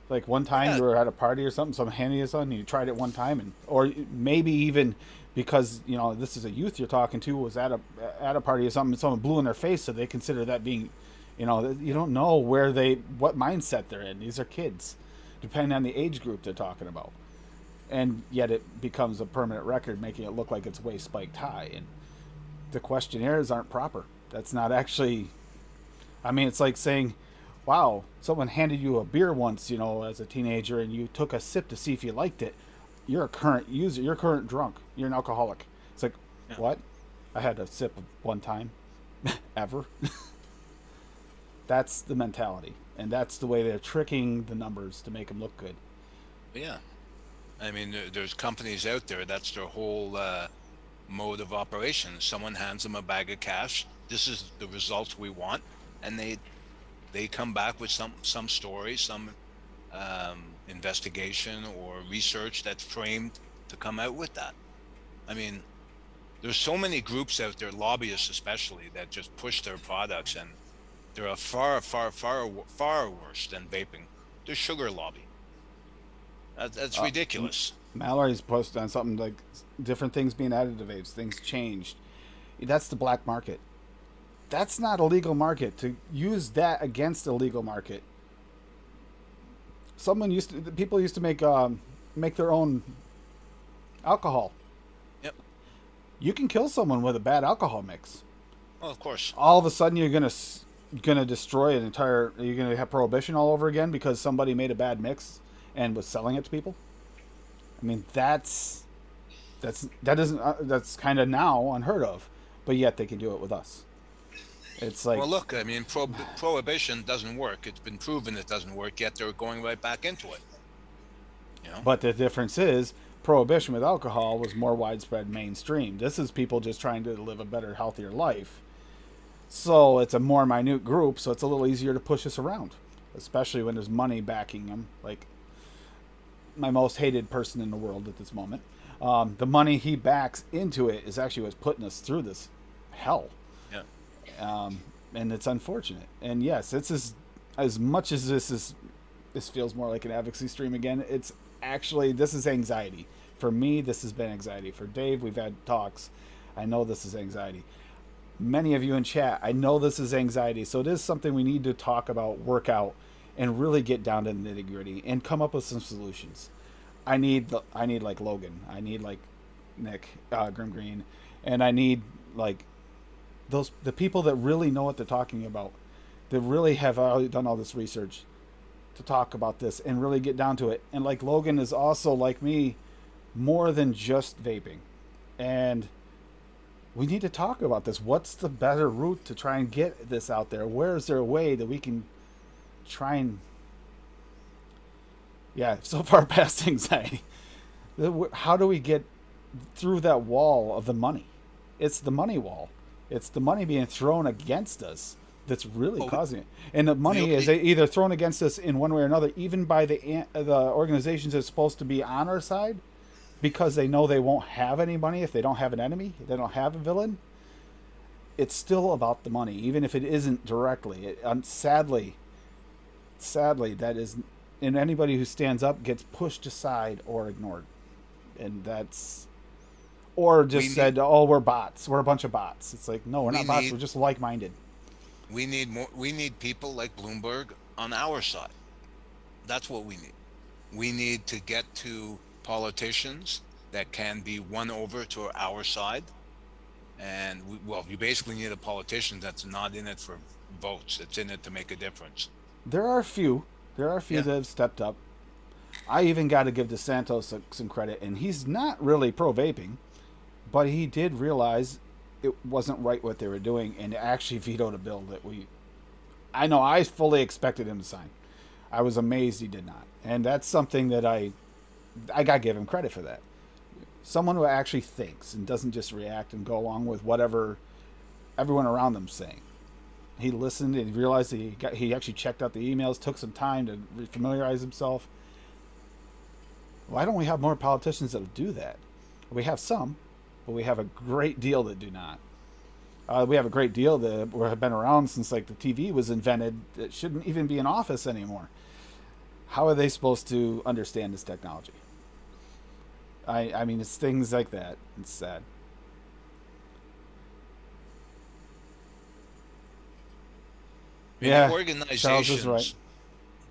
[SPEAKER 1] Like one time
[SPEAKER 3] Yeah.
[SPEAKER 1] you were at a party or something, someone handed you something, and you tried it one time, or maybe even because this is a youth you're talking to was at a party or something, and someone blew in their face, so they consider that being, you don't know what mindset they're in. These are kids, depending on the age group they're talking about. And yet it becomes a permanent record, making it look like it's way spiked high. And the questionnaires aren't proper. That's not actually. I mean, it's like saying, "Wow, someone handed you a beer once, as a teenager, and you took a sip to see if you liked it. You're a current user. You're a current drunk. You're an alcoholic." It's like,
[SPEAKER 3] Yeah.
[SPEAKER 1] what? I had a sip one time, ever. That's the mentality, and that's the way they're tricking the numbers to make them look good.
[SPEAKER 3] Yeah. I mean, there's companies out there, that's their whole mode of operation. Someone hands them a bag of cash. This is the results we want, and they come back with some story, some investigation or research that's framed to come out with that. I mean, there's so many groups out there, lobbyists especially, that just push their products, and they're a far worse than vaping. They're sugar lobby. That's ridiculous.
[SPEAKER 1] Mallory's posted on something like different things being added to vapes, things changed. That's the black market. That's not a legal market. To use that against a legal market. People used to make their own alcohol.
[SPEAKER 3] Yep.
[SPEAKER 1] You can kill someone with a bad alcohol mix.
[SPEAKER 3] Well, of course.
[SPEAKER 1] All of a sudden you're gonna destroy an entire. You're gonna have prohibition all over again because somebody made a bad mix and was selling it to people. I mean, that's kind of now unheard of, but yet they can do it with us. It's like,
[SPEAKER 3] Well, look, I mean, prohibition doesn't work. It's been proven it doesn't work, yet they're going right back into it.
[SPEAKER 1] but the difference is prohibition with alcohol was more widespread, mainstream. This is people just trying to live a better, healthier life. So it's a more minute group, so it's a little easier to push us around, especially when there's money backing them. Like my most hated person in the world at this moment. The money he backs into it is actually what's putting us through this hell.
[SPEAKER 3] Yeah.
[SPEAKER 1] And it's unfortunate. And yes, it's as much as this feels more like an advocacy stream again. It's actually, this is anxiety. For me, this has been anxiety. For Dave, we've had talks. I know this is anxiety. Many of you in chat, I know this is anxiety. So it is something we need to talk about, work out, and really get down to the nitty gritty and come up with some solutions. I need like Logan. I need like Nick Grim Green, and I need like the people that really know what they're talking about, that really have done all this research to talk about this and really get down to it. And like Logan is also like me, more than just vaping, and we need to talk about this. What's the better route to try and get this out there? Where is there a way that we can try and so far past anxiety? How do we get through that wall of the money? It's the money wall. It's the money being thrown against us that's really causing it. And the money is either thrown against us in one way or another, even by the organizations that's supposed to be on our side, because they know they won't have any money if they don't have an enemy, they don't have a villain. It's still about the money, even if it isn't directly. Sadly, that is, and anybody who stands up gets pushed aside or ignored. And that's, or just said, oh, we're bots. We're a bunch of bots. It's like, no, we're not bots. We're just like-minded.
[SPEAKER 3] We need more. We need people like Bloomberg on our side. That's what we need. We need to get to politicians that can be won over to our side. And you basically need a politician that's not in it for votes. That's in it to make a difference.
[SPEAKER 1] There are a few that have stepped up. I even got to give DeSantis some credit, and he's not really pro-vaping, but he did realize it wasn't right what they were doing and actually vetoed a bill that I fully expected him to sign. I was amazed he did not. And that's something that I got to give him credit for that. Someone who actually thinks and doesn't just react and go along with whatever everyone around them's saying. He listened and realized that he actually checked out the emails, took some time to familiarize himself. Why don't we have more politicians that'll do that? We have some, but we have a great deal that do not. We have a great deal that have been around since like the TV was invented that shouldn't even be in office anymore. How are they supposed to understand this technology? I mean, it's things like that. It's sad.
[SPEAKER 3] The organizations,
[SPEAKER 1] Charles is right.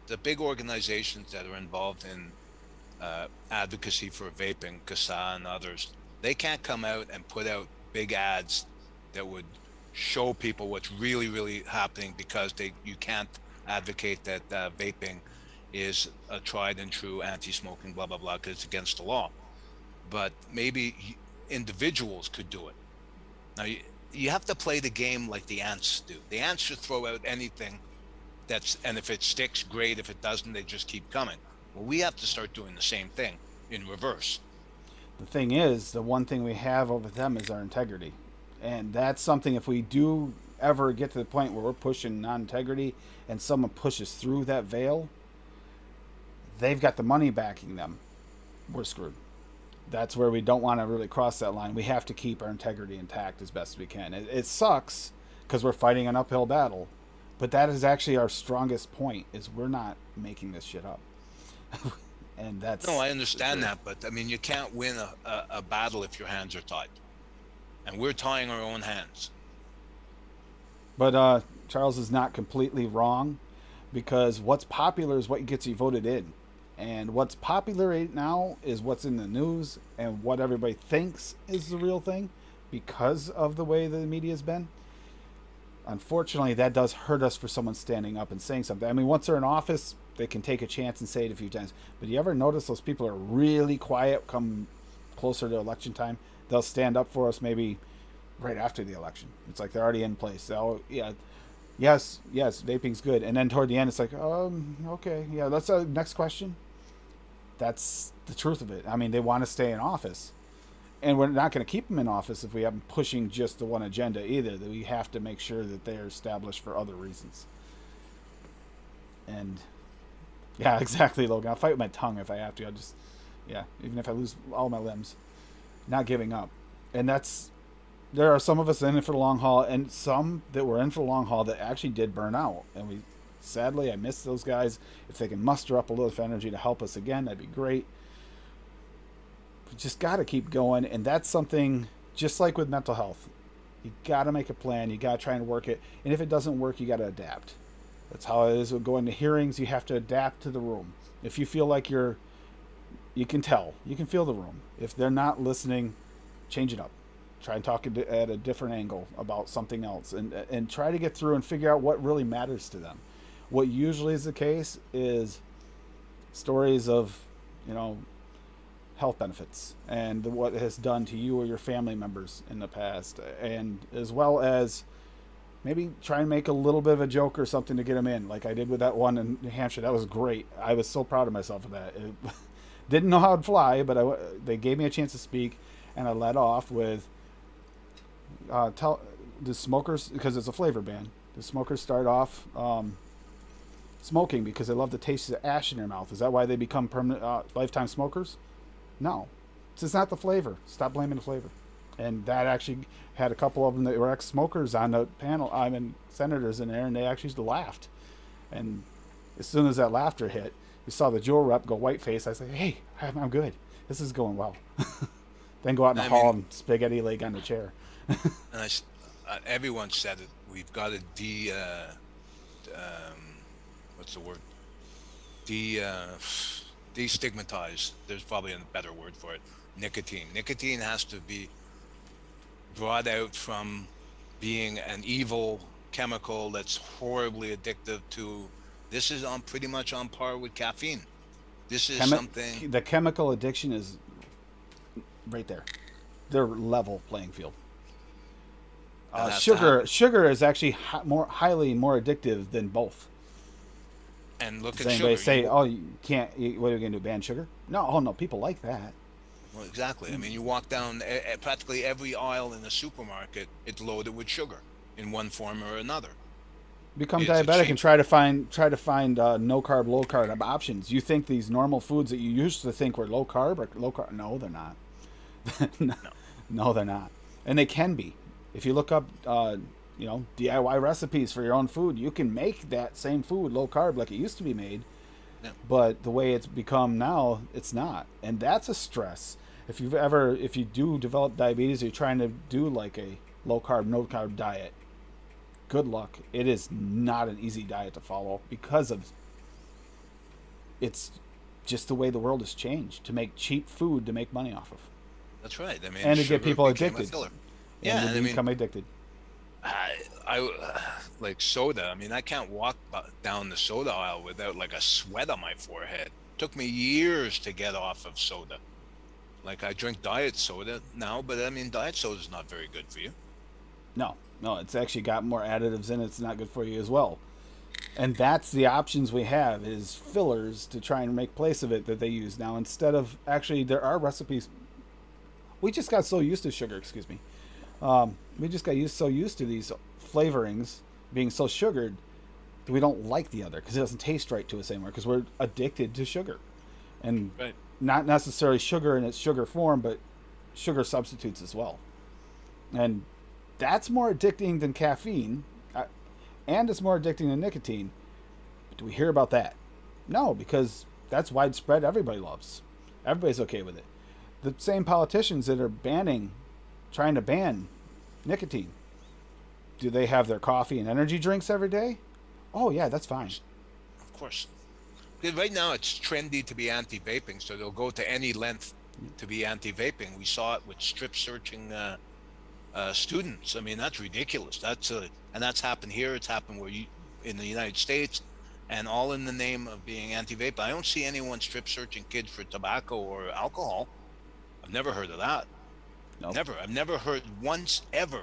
[SPEAKER 3] The big organizations that are involved in advocacy for vaping, CASA and others, they can't come out and put out big ads that would show people what's really, really happening, because you can't advocate that vaping is a tried and true anti-smoking, blah, blah, blah, because it's against the law. But maybe individuals could do it. Now, you have to play the game like the ants do. The ants should throw out anything and if it sticks, great. If it doesn't, they just keep coming. Well, we have to start doing the same thing in reverse.
[SPEAKER 1] The thing is, the one thing we have over them is our integrity. And that's something, if we do ever get to the point where we're pushing non-integrity and someone pushes through that veil, they've got the money backing them, we're screwed. That's where we don't want to really cross that line. We have to keep our integrity intact as best we can. It sucks because we're fighting an uphill battle, but that is actually our strongest point, is we're not making this shit up. And that's...
[SPEAKER 3] No, I understand that, but I mean, you can't win a battle if your hands are tied. And we're tying our own hands.
[SPEAKER 1] But Charles is not completely wrong, because what's popular is what gets you voted in. And what's popular right now is what's in the news and what everybody thinks is the real thing because of the way the media's been. Unfortunately, that does hurt us for someone standing up and saying something. I mean, once they're in office, they can take a chance and say it a few times. But you ever notice those people are really quiet come closer to election time? They'll stand up for us maybe right after the election. It's like they're already in place. So, yeah. Yes, vaping's good. And then toward the end, it's like, okay, yeah, that's the next question. That's the truth of it. I mean, they want to stay in office. And we're not going to keep them in office if we have them pushing just the one agenda either. That we have to make sure that they're established for other reasons. And, yeah, exactly, Logan. I'll fight with my tongue if I have to. Even if I lose all my limbs. Not giving up. And there are some of us in it for the long haul, and some that were in for the long haul that actually did burn out. And sadly, I miss those guys. If they can muster up a little energy to help us again, that'd be great. But just got to keep going. And that's something, just like with mental health, you got to make a plan. You got to try and work it. And if it doesn't work, you got to adapt. That's how it is with going to hearings. You have to adapt to the room. If you feel like you can tell, you can feel the room. If they're not listening, change it up. Try and talk at a different angle about something else, and try to get through and figure out what really matters to them. What usually is the case is stories of, you know, health benefits and what it has done to you or your family members in the past, and as well as maybe try and make a little bit of a joke or something to get them in, like I did with that one in New Hampshire. That was great. I was so proud of myself for that. It, didn't know how it'd fly, but they gave me a chance to speak, and I led off with tell the smokers, because it's a flavor ban. The smokers start off smoking because they love the taste of ash in their mouth. Is that why they become permanent lifetime smokers? No, it's just not the flavor. Stop blaming the flavor. And that actually had a couple of them that were ex-smokers on the panel. I mean, senators in there, and they actually laughed. And as soon as that laughter hit, we saw the Juul rep go white face. I said, "Hey, I'm good. This is going well." Then go out in the hall and spaghetti leg on the chair.
[SPEAKER 3] And everyone said it. We've got to what's the word? Destigmatize. There's probably a better word for it. Nicotine. Nicotine has to be brought out from being an evil chemical that's horribly addictive to. This is pretty much on par with caffeine. This is something.
[SPEAKER 1] The chemical addiction is right there. They're level playing field. Sugar is actually highly more addictive than both.
[SPEAKER 3] And look
[SPEAKER 1] Does
[SPEAKER 3] at
[SPEAKER 1] anybody
[SPEAKER 3] sugar.
[SPEAKER 1] say, "Oh, you can't"? What are we going to do? Ban sugar? No, oh no, people like that.
[SPEAKER 3] Well, exactly. I mean, you walk down practically every aisle in the supermarket; it's loaded with sugar in one form or another.
[SPEAKER 1] Become
[SPEAKER 3] It's a
[SPEAKER 1] diabetic
[SPEAKER 3] cheap-
[SPEAKER 1] and try to find no carb, low carb options. You think these normal foods that you used to think were low carb are low carb? No, they're not. No, they're not, and they can be. If you look up, DIY recipes for your own food, you can make that same food low carb like it used to be made.
[SPEAKER 3] Yeah.
[SPEAKER 1] But the way it's become now, it's not, and that's a stress. If you do develop diabetes, or you're trying to do like a low carb, no carb diet, good luck. It is not an easy diet to follow because of it's just the way the world has changed to make cheap food to make money off of.
[SPEAKER 3] That's right. I mean,
[SPEAKER 1] And to get
[SPEAKER 3] sugar
[SPEAKER 1] people
[SPEAKER 3] became a
[SPEAKER 1] addicted.
[SPEAKER 3] filler.
[SPEAKER 1] And
[SPEAKER 3] Yeah,
[SPEAKER 1] they
[SPEAKER 3] and I mean,
[SPEAKER 1] become addicted.
[SPEAKER 3] I like soda. I mean, I can't walk down the soda aisle without like a sweat on my forehead. Took me years to get off of soda. Like I drink diet soda now, but I mean, diet soda is not very good for you.
[SPEAKER 1] No, it's actually got more additives in it. It's not good for you as well. And that's the options we have is fillers to try and make place of it that they use now instead of actually there are recipes. We just got so used to sugar. Excuse me. We just got so used to these flavorings being so sugared that we don't like the other because it doesn't taste right to us anymore because we're addicted to sugar, and
[SPEAKER 3] Right.
[SPEAKER 1] not necessarily sugar in its sugar form, but sugar substitutes as well. And that's more addicting than caffeine, and it's more addicting than nicotine. But do we hear about that? No, because that's widespread. Everybody loves. Everybody's okay with it. The same politicians that are trying to ban nicotine, do they have their coffee and energy drinks every day? Oh yeah, that's fine.
[SPEAKER 3] Of course. Because right now it's trendy to be anti-vaping, so they'll go to any length to be anti-vaping. We saw it with strip searching students. I mean, that's ridiculous. And that's happened here. It's happened in the United States, and all in the name of being anti-vape. I don't see anyone strip searching kids for tobacco or alcohol. I've never heard of that.
[SPEAKER 1] Nope.
[SPEAKER 3] Never. I've never heard once ever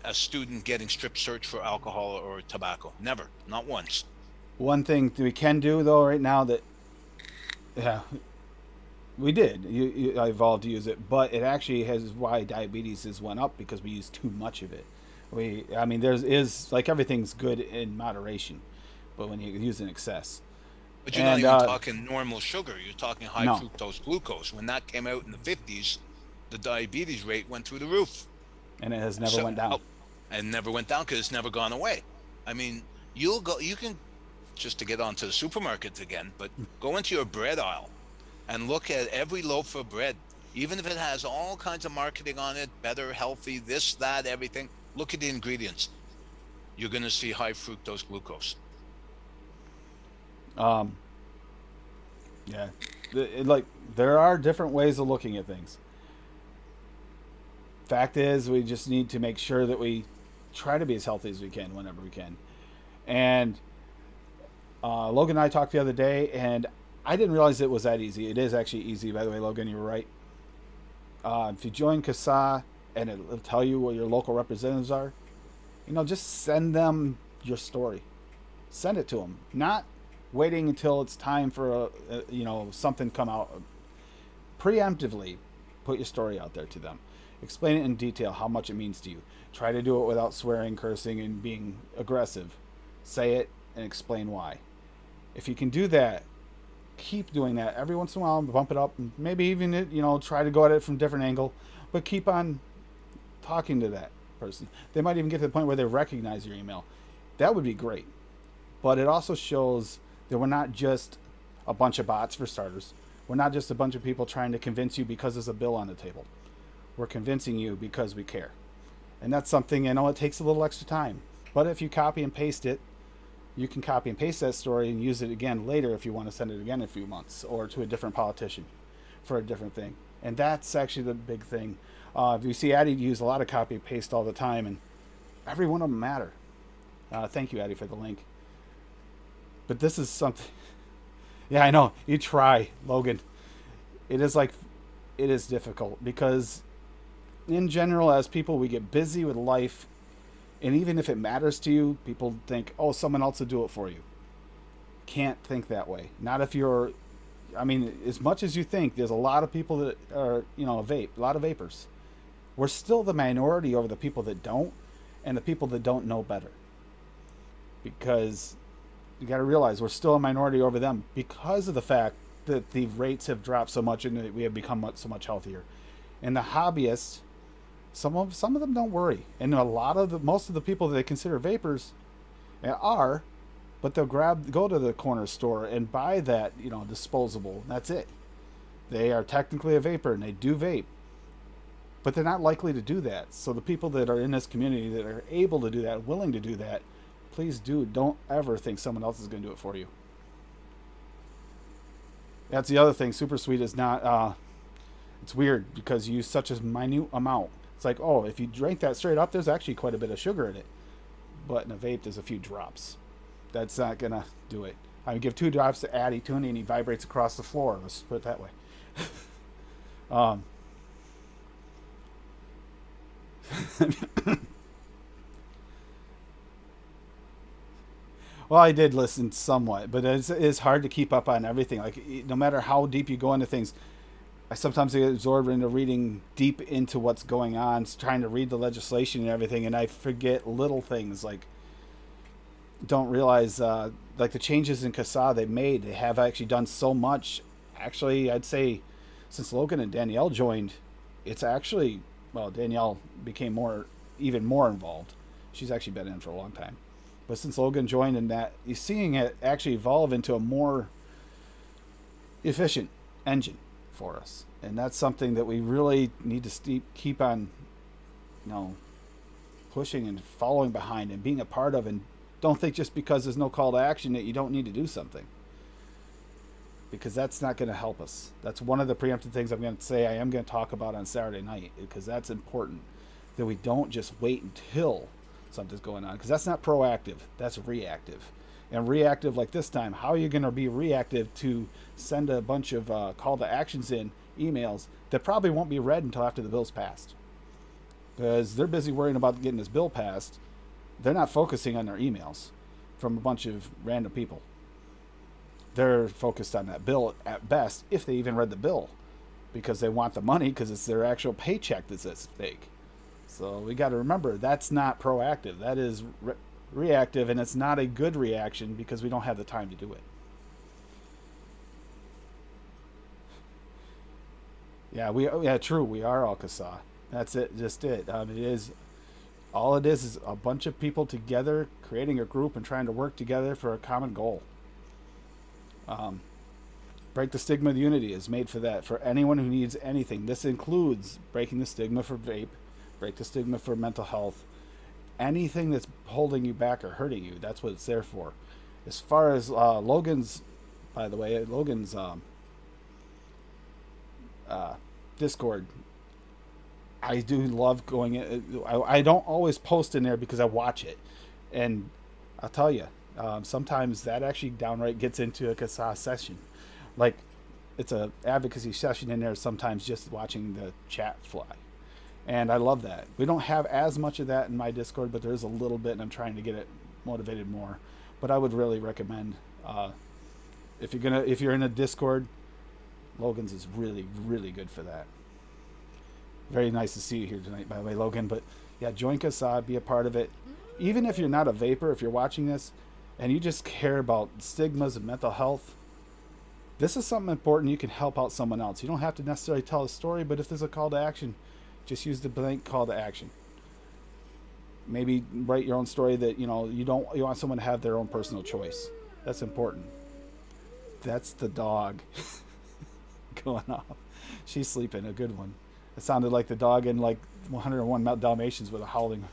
[SPEAKER 3] a student getting strip searched for alcohol or tobacco. Never. Not once.
[SPEAKER 1] One thing we can do though right now that, yeah, we did. I evolved to use it, but it actually has why diabetes has went up because we use too much of it. There's like everything's good in moderation, but when you use in excess.
[SPEAKER 3] But you're not even talking normal sugar. You're talking high fructose glucose. When that came out in the 50s, the diabetes rate went through the roof.
[SPEAKER 1] And it has never went down.
[SPEAKER 3] And never went down because it's never gone away. I mean, you can, just to get onto the supermarkets again, but go into your bread aisle and look at every loaf of bread. Even if it has all kinds of marketing on it, better, healthy, this, that, everything, look at the ingredients. You're going to see high fructose glucose.
[SPEAKER 1] Um, yeah, like there are different ways of looking at things. Fact is, we just need to make sure that we try to be as healthy as we can whenever we can. And Logan and I talked the other day, and I didn't realize it was that easy. It is actually easy, by the way, Logan. You were right. If you join CASA, and it'll tell you what your local representatives are, just send them your story. Send it to them. Not waiting until it's time for something come out. Preemptively, put your story out there to them. Explain it in detail how much it means to you. Try to do it without swearing, cursing, and being aggressive. Say it and explain why. If you can do that, keep doing that. Every once in a while, bump it up. Maybe even, try to go at it from a different angle. But keep on talking to that person. They might even get to the point where they recognize your email. That would be great. But it also shows that we're not just a bunch of bots, for starters. We're not just a bunch of people trying to convince you because there's a bill on the table. We're convincing you because we care. And that's something, it takes a little extra time. But if you copy and paste it, you can copy and paste that story and use it again later if you want to send it again in a few months or to a different politician for a different thing. And that's actually the big thing. If you see Addie use a lot of copy and paste all the time, and every one of them matter. Thank you, Addie, for the link. But this is something. Yeah, I know. You try, Logan. It is difficult because in general, as people, we get busy with life. And even if it matters to you, people think, oh, someone else will do it for you. Can't think that way. Not if you're, as much as you think, there's a lot of people that are, a lot of vapors. We're still the minority over the people that don't, and the people that don't know better. Because you got to realize we're still a minority over them because of the fact that the rates have dropped so much and that we have become so much healthier. And the hobbyists, some of them don't worry, and most of the people that they consider vapors are, but they'll go to the corner store and buy that disposable. That's it. They are technically a vapor and they do vape, but they're not likely to do that. So the people that are in this community that are able to do that, willing to do that, please don't ever think someone else is going to do it for you. That's the other thing. Super Sweet is not. It's weird because you use such a minute amount. It's like, oh, if you drink that straight up, there's actually quite a bit of sugar in it. But in a vape, there's a few drops. That's not going to do it. I would give 2 drops to Addy Tooney and he vibrates across the floor. Let's put it that way. Well, I did listen somewhat, but it's hard to keep up on everything. Like, no matter how deep you go into things, I sometimes get absorbed into reading deep into what's going on, trying to read the legislation and everything, and I forget little things like don't realize like the changes in CASA they made. They have actually done so much. Actually, I'd say since Logan and Danielle joined, it's actually, well, Danielle became even more involved. She's actually been in for a long time. But since Logan joined, and that you're seeing it actually evolve into a more efficient engine for us, and that's something that we really need to keep on, pushing and following behind and being a part of. And don't think just because there's no call to action that you don't need to do something, because that's not going to help us. That's one of the preemptive things I'm going to say I am going to talk about on Saturday night, because that's important, that we don't just wait until something's going on, because that's not proactive, that's reactive. And reactive like this time, how are you going to be reactive to send a bunch of call to actions in emails that probably won't be read until after the bill's passed? Because they're busy worrying about getting this bill passed. They're not focusing on their emails from a bunch of random people. They're focused on that bill at best, if they even read the bill, because they want the money, because it's their actual paycheck that's at stake. So we got to remember, that's not proactive. That is reactive, and it's not a good reaction because we don't have the time to do it. Yeah, true. We are all CASA. That's it. Just it. It is. All it is a bunch of people together creating a group and trying to work together for a common goal. Break the Stigma of Unity is made for that. For anyone who needs anything. This includes breaking the stigma for vape, break the stigma for mental health. Anything that's holding you back or hurting you, that's what it's there for. As far as Logan's by the way, Logan's Discord. I do love going in. I don't always post in there because I watch it. And I'll tell you, sometimes that actually downright gets into a CASA session. Like, it's a advocacy session in there sometimes just watching the chat fly. And I love that. We don't have as much of that in my Discord, but there's a little bit, and I'm trying to get it motivated more. But I would really recommend, if you're in a Discord, Logan's is really, really good for that. Very nice to see you here tonight, by the way, Logan. But yeah, join CASA, be a part of it. Even if you're not a vapor, if you're watching this and you just care about stigmas and mental health, this is something important. You can help out someone else. You don't have to necessarily tell a story, but if there's a call to action, just use the blank call to action. Maybe write your own story that you want someone to have their own personal choice. That's important. That's the dog going off. She's sleeping, a good one. It sounded like the dog in like 101 Dalmatians with a howling.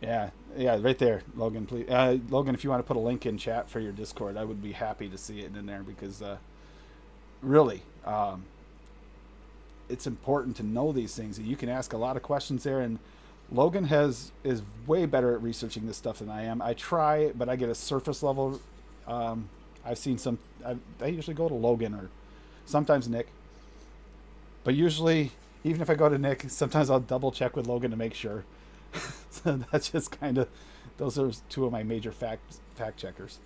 [SPEAKER 1] Yeah, right there, Logan. Please, Logan, if you want to put a link in chat for your Discord, I would be happy to see it in there because, really, it's important to know these things. You can ask a lot of questions there, and Logan is way better at researching this stuff than I am. I try, but I get a surface level. I've seen some. I usually go to Logan or sometimes Nick. But usually, even if I go to Nick, sometimes I'll double check with Logan to make sure. So that's just kind of, those are two of my major fact checkers.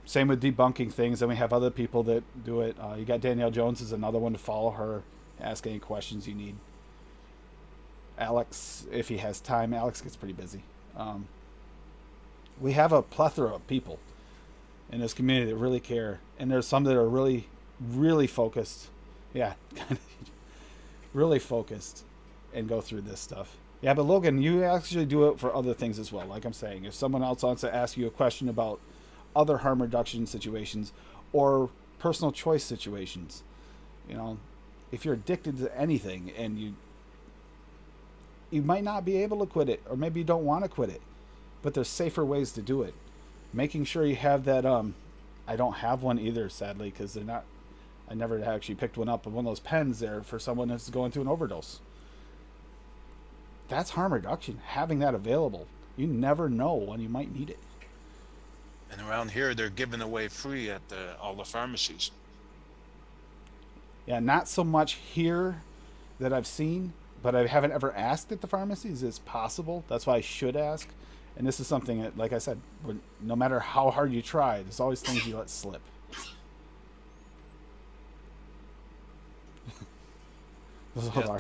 [SPEAKER 1] Same with debunking things. Then we have other people that do it. You got Danielle Jones is another one to follow her. Ask any questions you need. Alex, if he has time. Alex gets pretty busy. We have a plethora of people in this community that really care. And there's some that are really, really focused. Yeah, really focused and go through this stuff. Yeah, but Logan, you actually do it for other things as well. Like I'm saying, if someone else wants to ask you a question about other harm reduction situations or personal choice situations, if you're addicted to anything and you might not be able to quit it, or maybe you don't want to quit it, but there's safer ways to do it. Making sure you have that. I don't have one either, sadly, because they're not. I never actually picked one up, but one of those pens there for someone that's going through an overdose. That's harm reduction. Having that available. You never know when you might need it.
[SPEAKER 3] And around here, they're giving away free at all the pharmacies.
[SPEAKER 1] Yeah, not so much here that I've seen, but I haven't ever asked at the pharmacies. It's possible. That's why I should ask. And this is something that, like I said, no matter how hard you try, there's always things you let slip.
[SPEAKER 3] Yeah,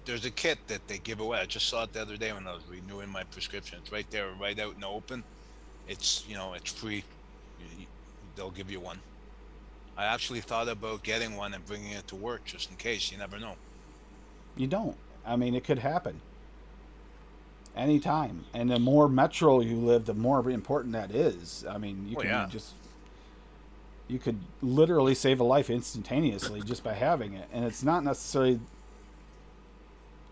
[SPEAKER 3] there's a kit that they give away. I just saw it the other day when I was renewing my prescription. It's right there, right out in the open. It's it's free. They'll give you one. I actually thought about getting one and bringing it to work just in case. You never know.
[SPEAKER 1] You don't. I mean, it could happen anytime. And the more metro you live, the more important that is. I mean, you could literally save a life instantaneously just by having it. And it's not necessarily.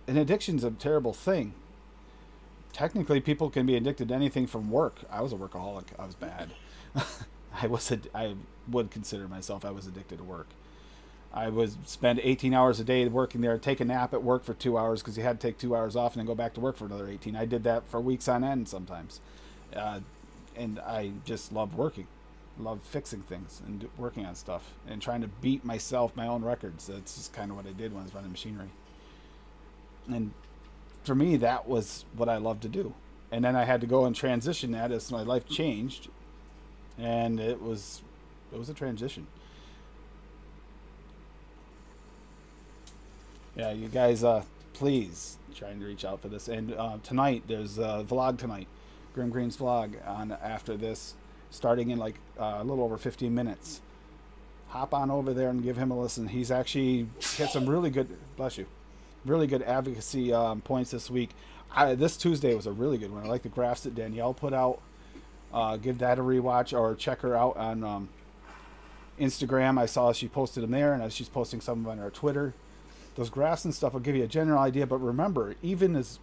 [SPEAKER 1] An addiction's a terrible thing. Technically, people can be addicted to anything from work. I was a workaholic. I was bad. I would consider myself. I was addicted to work. I would spend 18 hours a day working there, take a nap at work for 2 hours because you had to take 2 hours off and then go back to work for another 18. I did that for weeks on end sometimes. And I just loved working. Loved fixing things and working on stuff and trying to beat my own records. That's just kind of what I did when I was running machinery. And for me, that was what I loved to do. And then I had to go and transition that as my life changed. And it was a transition. Yeah, you guys, please trying to reach out for this. And tonight, there's a vlog tonight. Grim Green's vlog on after this, starting in like a little over 15 minutes. Hop on over there and give him a listen. He's actually had some really good, bless you, really good advocacy points this week. This Tuesday was a really good one. I like the graphs that Danielle put out. Give that a rewatch or check her out on Instagram. I saw she posted them there, and she's posting some of them on her Twitter. Those graphs and stuff will give you a general idea, but remember, even as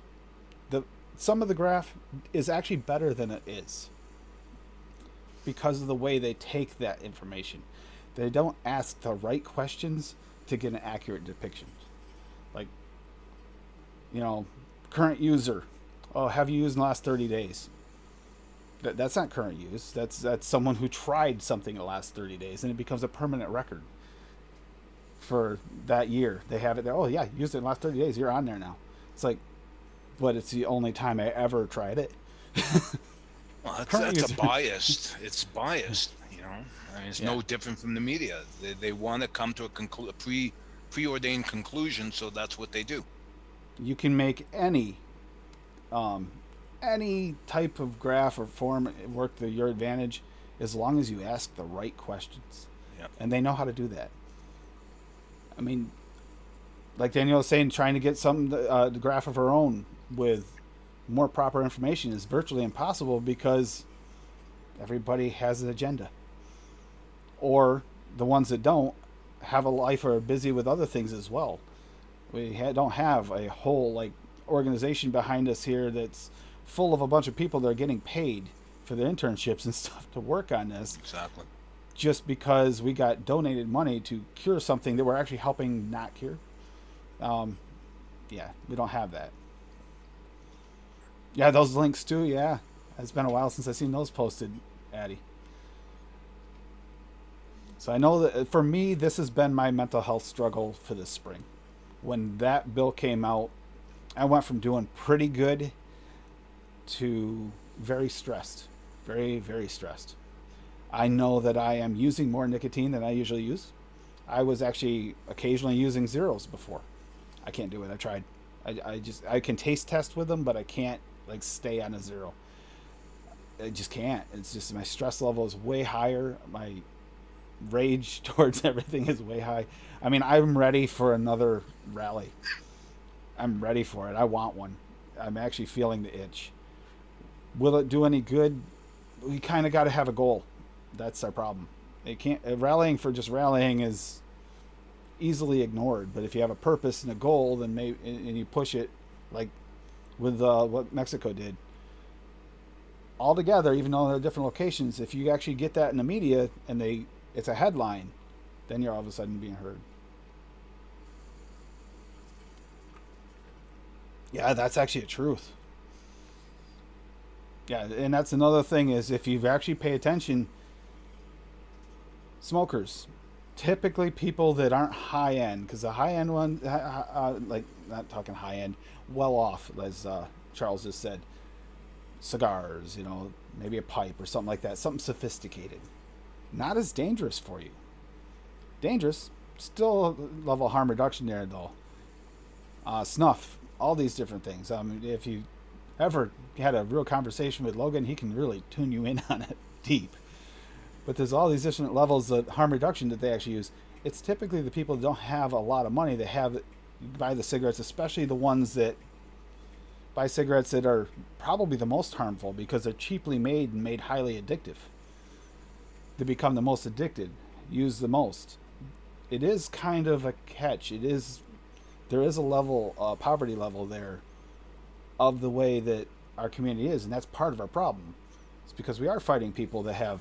[SPEAKER 1] some of the graph is actually better than it is. because of the way they take that information. They don't ask the right questions to get an accurate depiction. Like, current user. Oh, have you used in the last 30 days? That's not current use. That's someone who tried something in the last 30 days, and it becomes a permanent record for that year. They have it there. Oh, yeah, you used it in the last 30 days. You're on there now. It's like, but it's the only time I ever tried it.
[SPEAKER 3] Well, that's a biased. It's biased, I mean, it's no different from the media. They want to come to a preordained conclusion, so that's what they do.
[SPEAKER 1] You can make any type of graph or form work to your advantage as long as you ask the right questions.
[SPEAKER 3] Yep.
[SPEAKER 1] And they know how to do that. I mean, like Danielle was saying, trying to get the graph of her own with more proper information is virtually impossible because everybody has an agenda. Or the ones that don't have a life or are busy with other things as well. We don't have a whole organization behind us here that's full of a bunch of people that are getting paid for their internships and stuff to work on this.
[SPEAKER 3] Exactly.
[SPEAKER 1] Just because we got donated money to cure something that we're actually helping not cure. We don't have that. Yeah, those links too. Yeah, it's been a while since I've seen those posted, Addie. So I know that for me, this has been my mental health struggle for this spring. When that bill came out, I went from doing pretty good to very stressed. Very, very stressed. I know that I am using more nicotine than I usually use. I was actually occasionally using zeros before. I can't do it. I tried. I can taste test with them, but I can't stay on a zero. I just can't. It's just my stress level is way higher. My rage towards everything is way high. I mean, I'm ready for another rally. I'm ready for it. I want one. I'm actually feeling the itch. Will it do any good? We kind of got to have a goal. That's our problem. It can't rallying for just rallying is easily ignored. But if you have a purpose and a goal, then maybe and you push it, like with what Mexico did. All together, even though they're different locations, if you actually get that in the media and it's a headline, then you're all of a sudden being heard. Yeah, that's actually a truth. Yeah, and that's another thing is if you actually pay attention, smokers, typically people that aren't high end, because the high end one, not talking high end, well off, as Charles just said, cigars, maybe a pipe or something like that, something sophisticated, not as dangerous for you. Dangerous, still a level of harm reduction there though. Snuff, all these different things. If you ever had a real conversation with Logan, he can really tune you in on it deep. But there's all these different levels of harm reduction that they actually use. It's typically the people that don't have a lot of money that buy the cigarettes, especially the ones that buy cigarettes that are probably the most harmful because they're cheaply made and made highly addictive. They become the most addicted, use the most. It is kind of a catch. There is a level, poverty level there of the way that our community is, and that's part of our problem. It's because we are fighting people that have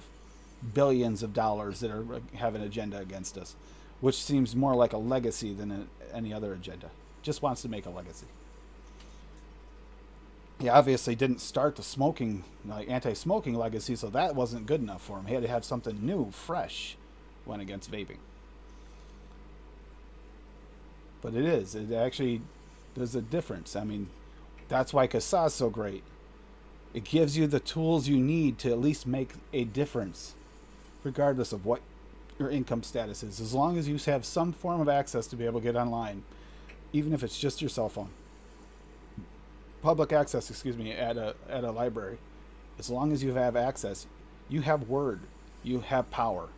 [SPEAKER 1] billions of dollars that have an agenda against us, which seems more like a legacy than any other agenda. Just wants to make a legacy. He obviously didn't start the smoking, anti-smoking legacy, so that wasn't good enough for him. He had to have something new, fresh, when against vaping. But it actually, there's a difference. I mean, that's why CASA is so great. It gives you the tools you need to at least make a difference, regardless of what your income status is. As long as you have some form of access to be able to get online, even if it's just your cell phone. Public access, at a library. As long as you have access, you have word, you have power.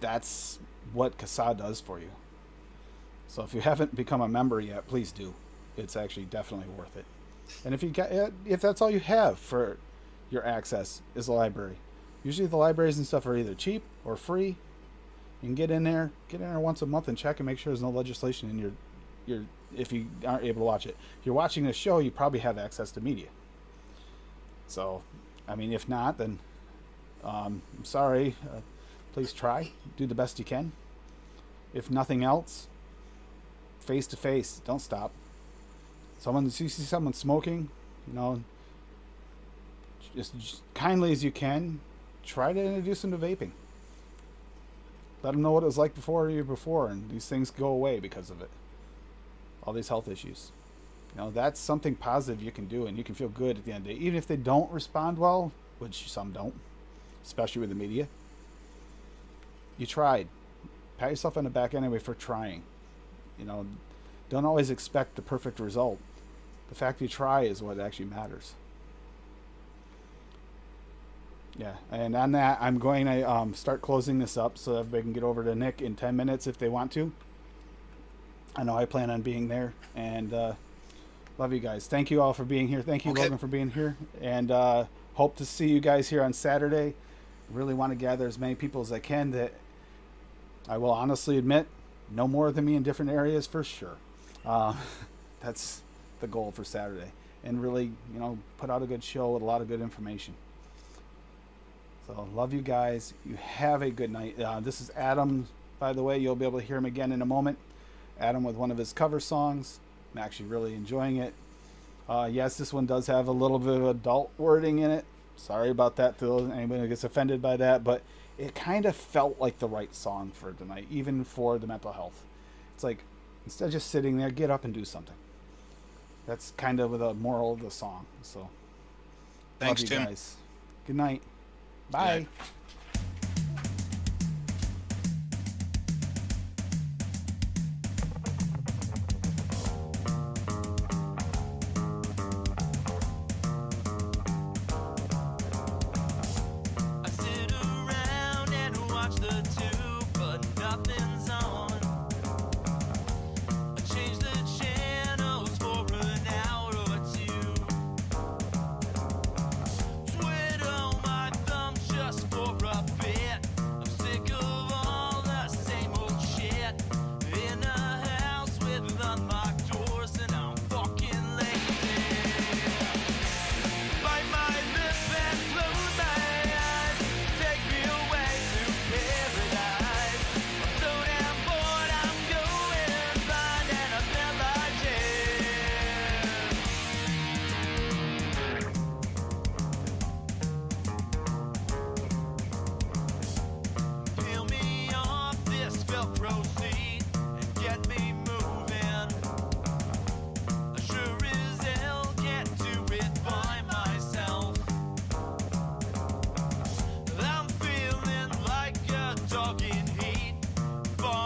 [SPEAKER 1] That's what CASA does for you. So if you haven't become a member yet, please do. It's actually definitely worth it. And if that's all you have for your access is a library. Usually the libraries and stuff are either cheap or free. You can get in there once a month and check and make sure there's no legislation in your if you aren't able to watch it. If you're watching this show, you probably have access to media. So, I mean, if not, then I'm sorry. Please try. Do the best you can. If nothing else, face to face. Don't stop. You see someone smoking, you know, just kindly as you can, try to introduce them to vaping. Let them know what it was like before, and these things go away because of it. All these health issues. You know, that's something positive you can do, and you can feel good at the end of the day. Even if they don't respond well, which some don't, especially with the media. You tried. Pat yourself on the back anyway for trying. You know, don't always expect the perfect result. The fact you try is what actually matters. Yeah, and on that, I'm going to start closing this up so everybody can get over to Nick in 10 minutes if they want to. I know I plan on being there, and love you guys. Thank you all for being here. Thank you,
[SPEAKER 3] Okay.
[SPEAKER 1] Logan, for being here, and hope to see you guys here on Saturday. Really want to gather as many people as I can. That I will honestly admit, no more than me in different areas for sure. That's the goal for Saturday, and really, you know, put out a good show with a lot of good information. So love you guys. You have a good night. This is Adam, by the way. You'll be able to hear him again in a moment. Adam with one of his cover songs. I'm actually really enjoying it. Yes, this one does have a little bit of adult wording in it. Sorry about that to anybody who gets offended by that, but it kind of felt like the right song for tonight, even for the mental health. It's like, instead of just sitting there, get up and do something. That's kind of the moral of the song. So,
[SPEAKER 3] Thanks,
[SPEAKER 1] love you
[SPEAKER 3] Tim.
[SPEAKER 1] guys. Good night.
[SPEAKER 3] Good
[SPEAKER 1] Bye.
[SPEAKER 3] night.